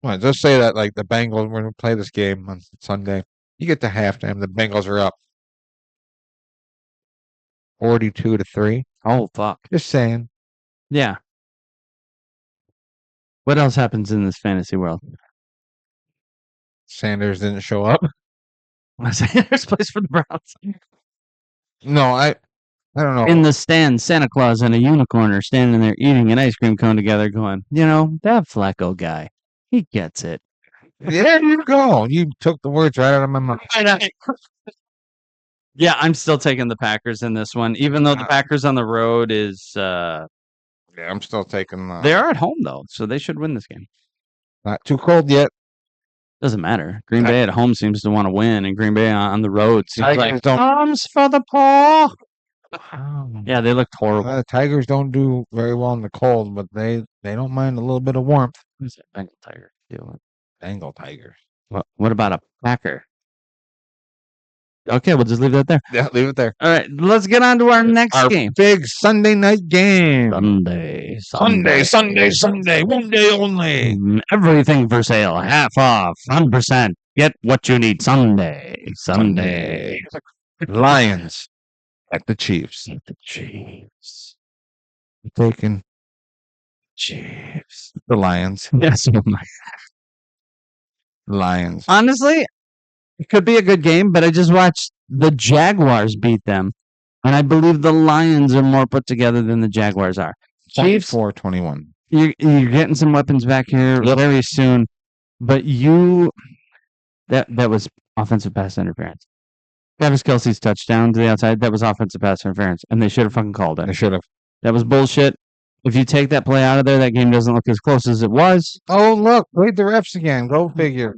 Well, just say that like the Bengals, we're going to play this game on Sunday. You get to halftime, the Bengals are up 42-3. Oh, fuck. Just saying. Yeah. What else happens in this fantasy world? Sanders didn't show up. Sanders plays for the Browns. No, I don't know. In the stand, Santa Claus and a unicorn are standing there eating an ice cream cone together going, that Flacco guy, he gets it. There you go. You took the words right out of my mouth. Yeah, I'm still taking the Packers in this one, even though the Packers on the road is Yeah, I'm still taking they are at home though, so they should win this game. not too cold yet. Doesn't matter. Green Bay at home seems to want to win, and Green Bay on the road seems Tigers like don't- arms for the poor. Yeah, they looked horrible. The Tigers don't do very well in the cold, but they don't mind a little bit of warmth. Who's that Bengal Tiger doing? Bengal Tigers. What about a Packer? Okay, we'll just leave that there. Yeah, leave it there. All right, let's get on to our next Our game. big Sunday night game. Sunday. One day only. Everything for sale, half off, 100%. Get what you need Sunday. Lions at the Chiefs. The Chiefs. Taking Chiefs. the Lions. Yes, oh my. Lions. Honestly, it could be a good game, but I just watched the Jaguars beat them, and I believe the Lions are more put together than the Jaguars are. Chiefs, 4-21. you're getting some weapons back here very soon, but that was offensive pass interference. Travis Kelce's touchdown to the outside, that was offensive pass interference, and they should have fucking called They it. should have. That was bullshit. If you take that play out of there, that game doesn't look as close as it was. Oh, look. Played the refs again. Go figure.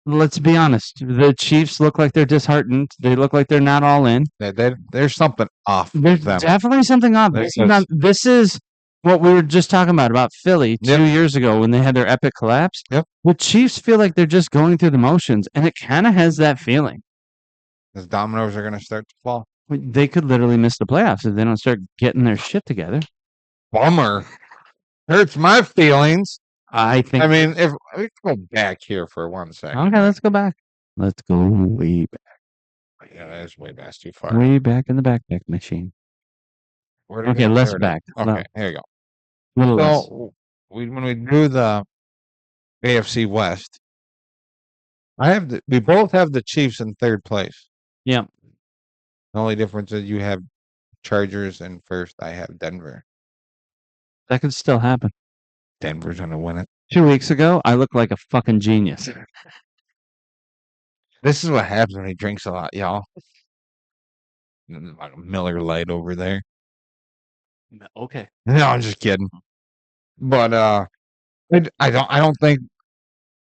Let's be honest. The Chiefs look like they're disheartened. They look like they're not all in. There's something off There's with them. definitely something off. This is what we were just talking about Philly 2 years ago when they had their epic collapse. Yep. The Chiefs feel like they're just going through the motions, and it kind of has that feeling. His dominoes are going to start to fall. They could literally miss the playoffs if they don't start getting their shit together. Bummer. Hurts my feelings. I think. I mean, if we go back here for 1 second. Okay, let's go back. Let's go way back. Yeah, that's way back too far. Way back in the backpack machine. Where did we Okay, go? less There it is. back. Okay, here you go. Little less. So when we do the AFC West, we both have the Chiefs in third place. Yeah. The only difference is you have Chargers in first. I have Denver. That could still happen. Denver's gonna win it. 2 weeks ago, I looked like a fucking genius. This is what happens when he drinks a lot, y'all. Like a Miller Lite over there. Okay. No, I'm just kidding. But I don't think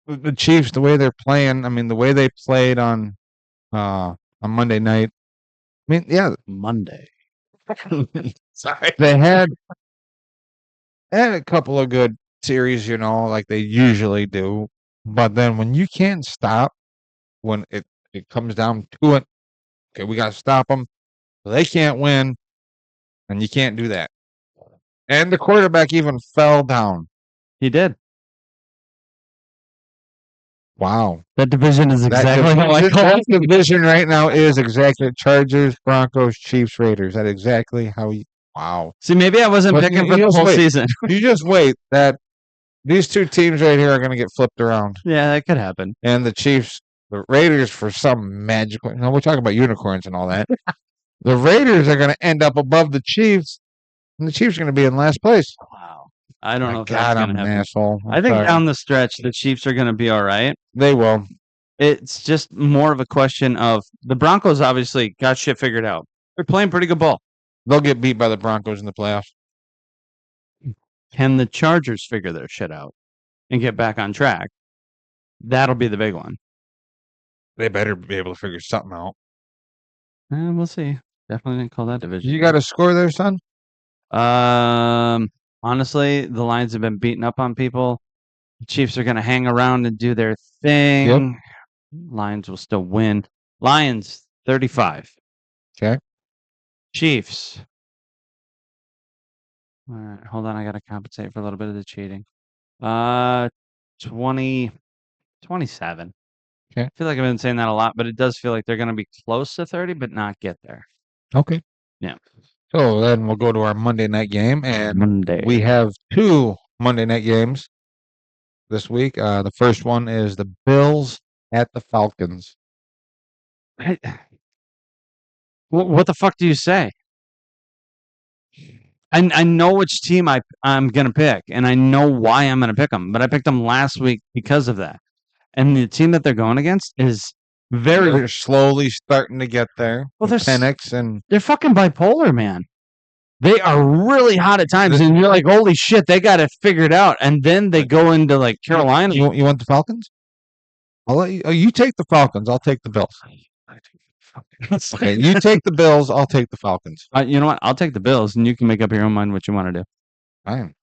the Chiefs, the way they're playing, I mean the way they played on Monday night. I mean, yeah, Monday. sorry. They had a couple of good series, like they usually do. But then when you can't stop, when it comes down to it, okay, we got to stop them. They can't win, and you can't do that. And the quarterback even fell down. He did. Wow. That division is That exactly how I division, call that it. division right now is exactly Chargers, Broncos, Chiefs, Raiders. That's exactly how you. Wow. See, maybe I wasn't But picking you for the just whole wait. season. You just wait. That these two teams right here are going to get flipped around, Yeah, that could happen. and the Chiefs, the Raiders, for some magical. We're talking about unicorns and all that. The Raiders are going to end up above the Chiefs, and the Chiefs are going to be in last place. Wow. I don't know if God, that's I'm going to an happen. asshole. I think Sorry. down the stretch, the Chiefs are going to be all right. They will. It's just more of a question of the Broncos obviously got shit figured out. They're playing pretty good ball. They'll get beat by the Broncos in the playoffs. Can the Chargers figure their shit out and get back on track? That'll be the big one. They better be able to figure something out. We'll see. Definitely didn't call that division. You got a score there, son? Honestly, the Lions have been beating up on people. The Chiefs are going to hang around and do their thing. Lions will still win. Lions 35. Okay. Chiefs. All right, hold on. I got to compensate for a little bit of the cheating. 27. Okay. I feel like I've been saying that a lot, but it does feel like they're going to be close to 30, but not get there. Okay. Yeah. So then we'll go to our Monday night game, and Monday. we have two Monday night games this week. The first one is the Bills at the Falcons. What the fuck do you say? I know which team I'm going to pick, and I know why I'm going to pick them, but I picked them last week because of that. And the team that they're going against is They're slowly starting to get there. Well, with they're Penix and they're fucking bipolar, man. They are really hot at times, and you're like, holy shit, they got it figured out. And then they go into like Carolina. you want the Falcons? I'll let you. You take the Falcons. I'll take the Bills. Okay, you take the Bills. I'll take the Falcons. You know what? I'll take the Bills, and you can make up your own mind what you want to do. Fine.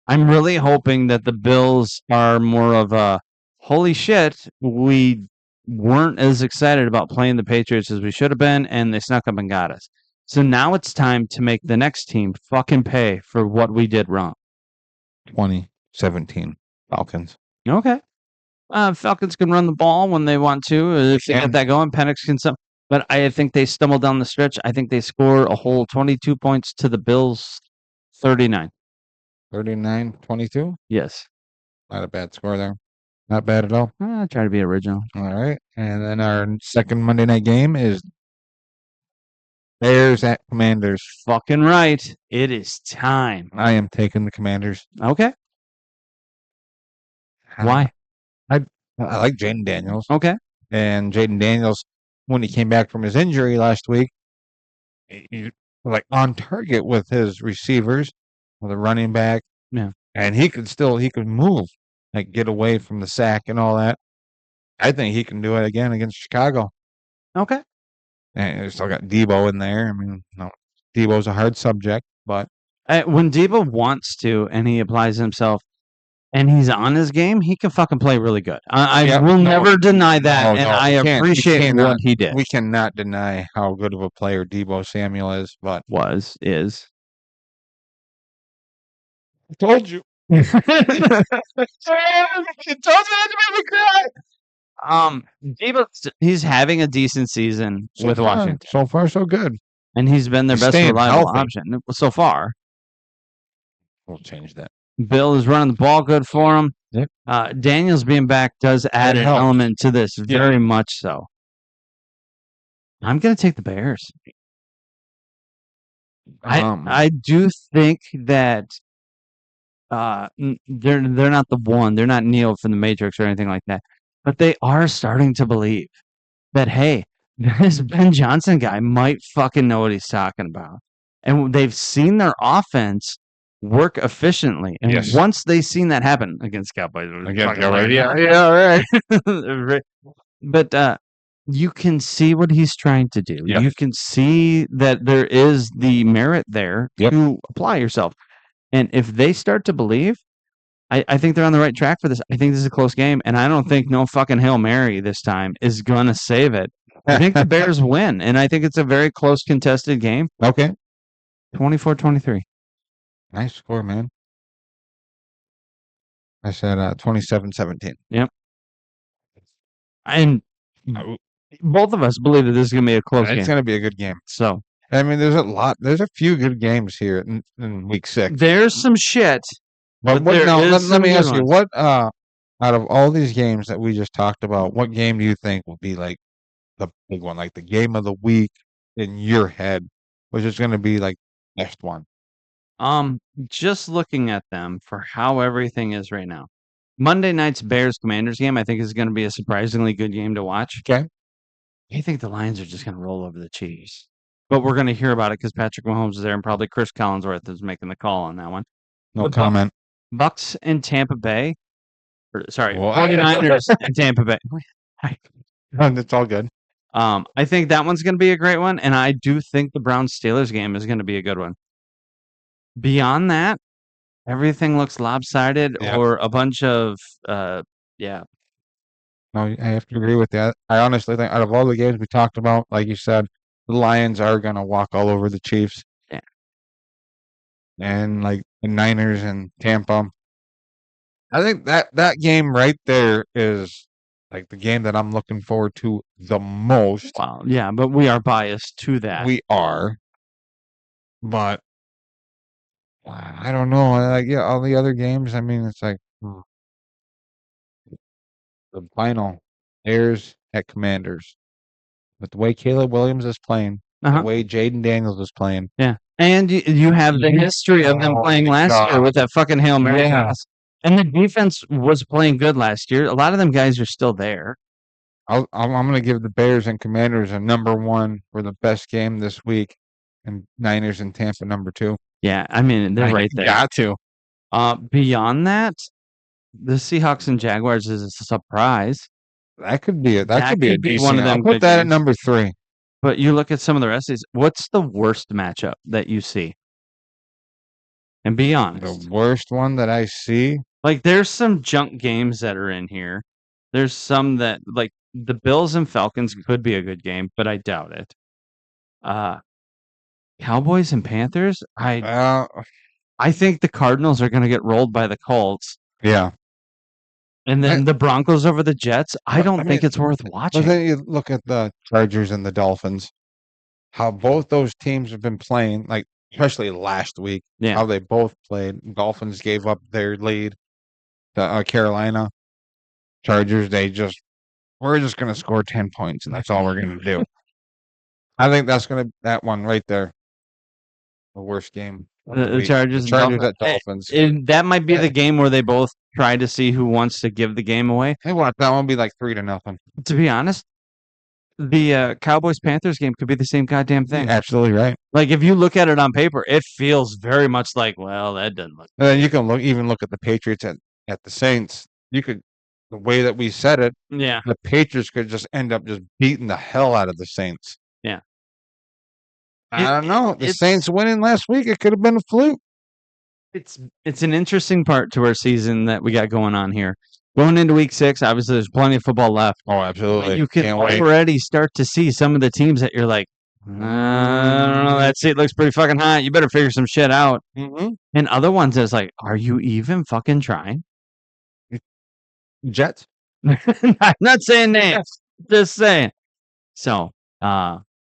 I'm really hoping that the Bills are more of a holy shit. We weren't as excited about playing the Patriots as we should have been, and they snuck up and got us. So now it's time to make the next team fucking pay for what we did wrong. 2017 Falcons. Okay. Falcons can run the ball when they want to. If they get that going, Penix can some. But I think they stumble down the stretch. I think they score a whole 22 points to the Bills 39. 39-22. Yes. Not a bad score there. Not bad at all. I try to be original. All right. And then our second Monday night game is Bears at Commanders. Fucking right. It is time. I am taking the Commanders. Okay. Why? I like Jaden Daniels. Okay. And Jaden Daniels, when he came back from his injury last week, he was like on target with his receivers, with a running back. Yeah. And he could move, like get away from the sack and all that. I think he can do it again against Chicago. Okay. And we still got Debo in there. I mean, no, Debo's a hard subject, but When Debo wants to and he applies himself, and he's on his game, he can fucking play really good. I Yeah, will no, never deny that, no, and no, I we can't- we appreciate cannot- what he did. We cannot deny how good of a player Debo Samuel is, but Is. I told you. I told you not to make me cry. Debo, he's having a decent season with Washington, So far, so good. and he's been their He's best staying reliable healthy. option so far. We'll change that. Bill is running the ball good for him. Yep. Daniels being back does add It an helps. element to this, Yeah. very much so. I'm going to take the Bears. I do think that they're not the one. They're not Neo from the Matrix or anything like that. But they are starting to believe that, hey, this Ben Johnson guy might fucking know what he's talking about. And they've seen their offense work efficiently. And Yes. once they've seen that happen against Cowboys, it was Again, fucking yeah, right. But you can see what he's trying to do. Yes. You can see that there is the merit there Yep. to apply yourself. And if they start to believe, I think they're on the right track for this. I think this is a close game, and I don't think no fucking Hail Mary this time is going to save it. I think the Bears win, and I think it's a very close contested game, Okay. 24-23. Nice score, man. I said 27-17. And both of us believe that this is going to be a close It's game. going to be a good game. So I mean, there's a few good games here in week 6. there's some shit. But But there is let some me good ask you, ones. what out of all these games that we just talked about, what game do you think will be like the big one, like the game of the week in your head, which is going to be like best one? Just looking at them for how everything is right now. Monday night's Bears Commanders game, I think, is going to be a surprisingly good game to watch. Okay. I think the Lions are just going to roll over the Chiefs. But we're going to hear about it because Patrick Mahomes is there and probably Chris Collinsworth is making the call on that one. No The Bucs- comment. Bucks and Tampa Bay. Sorry, What? 49ers and Tampa Bay. It's all good. I think that one's going to be a great one, and I do think the Browns-Steelers game is going to be a good one. Beyond that, everything looks lopsided Yeah. or a bunch of, No, I have to agree with that. I honestly think out of all the games we talked about, like you said, the Lions are going to walk all over the Chiefs. Yeah. And like the Niners and Tampa. I think that game right there is like the game that I'm looking forward to the most. well, yeah, but we are biased to that. We are. But I don't know. Like, yeah, all the other games, I mean, it's like the final Bears at Commanders. With the way Caleb Williams is playing, Uh-huh. the way Jaden Daniels is playing. Yeah. And you have the history of them Oh playing my last year God. with that fucking Hail Mary Yeah. pass. And the defense was playing good last year. A lot of them guys are still there. I'm going to give the Bears and Commanders a number 1 for the best game this week, and Niners and Tampa number 2. Yeah, I mean, they're right there. Got to. Beyond that, the Seahawks and Jaguars is a surprise. That could be that That could be a could be decent. one of them I'll put good that at games. number 3. But you look at some of the rest of these. What's the worst matchup that you see? And be honest. The worst one that I see. Like, there's some junk games that are in here. There's some that, like, the Bills and Falcons could be a good game, but I doubt it. Cowboys and Panthers, I think the Cardinals are going to get rolled by the Colts. Yeah. And then the Broncos over the Jets, I don't think it's worth But watching. then you look at the Chargers and the Dolphins. How both those teams have been playing, like especially last week. Yeah. How they both played. Dolphins gave up their lead to Carolina. Chargers, we're just going to score 10 points, and that's all we're going to do. I think that one right there, the worst game. of The week. Chargers and Chargers Dolphins. at Dolphins. That might be the game where they both try to see who wants to give the game away. Hey, what? That one be like 3-0. To be honest, the Cowboys Panthers game could be the same goddamn thing. You're absolutely right. Like, if you look at it on paper, it feels very much like, well, that doesn't look. And then you can look at the Patriots at the Saints. The way that we said it, Yeah. the Patriots could just end up just beating the hell out of the Saints. Yeah. I don't know. The it's- Saints winning last week, it could have been a fluke. It's an interesting part to our season that we got going on here. Going into week 6, obviously there's plenty of football left. Oh, But absolutely. you can Can't wait. already start to see some of the teams that you're like, I don't know, that seat looks pretty fucking hot. You better figure some shit out. Mm-hmm. And other ones is like, are you even fucking trying? Jets. I'm not saying names, just saying. So,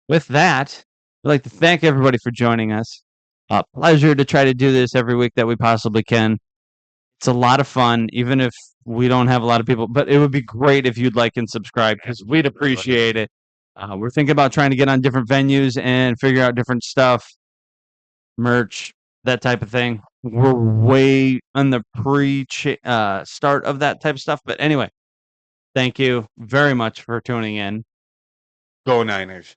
with that, I'd like to thank everybody for joining us. Pleasure to try to do this every week that we possibly can. It's a lot of fun, even if we don't have a lot of people. But it would be great if you'd like and subscribe because we'd appreciate it. We're thinking about trying to get on different venues and figure out different stuff, merch, that type of thing. We're way on the start of that type of stuff. But anyway, thank you very much for tuning in. Go Niners.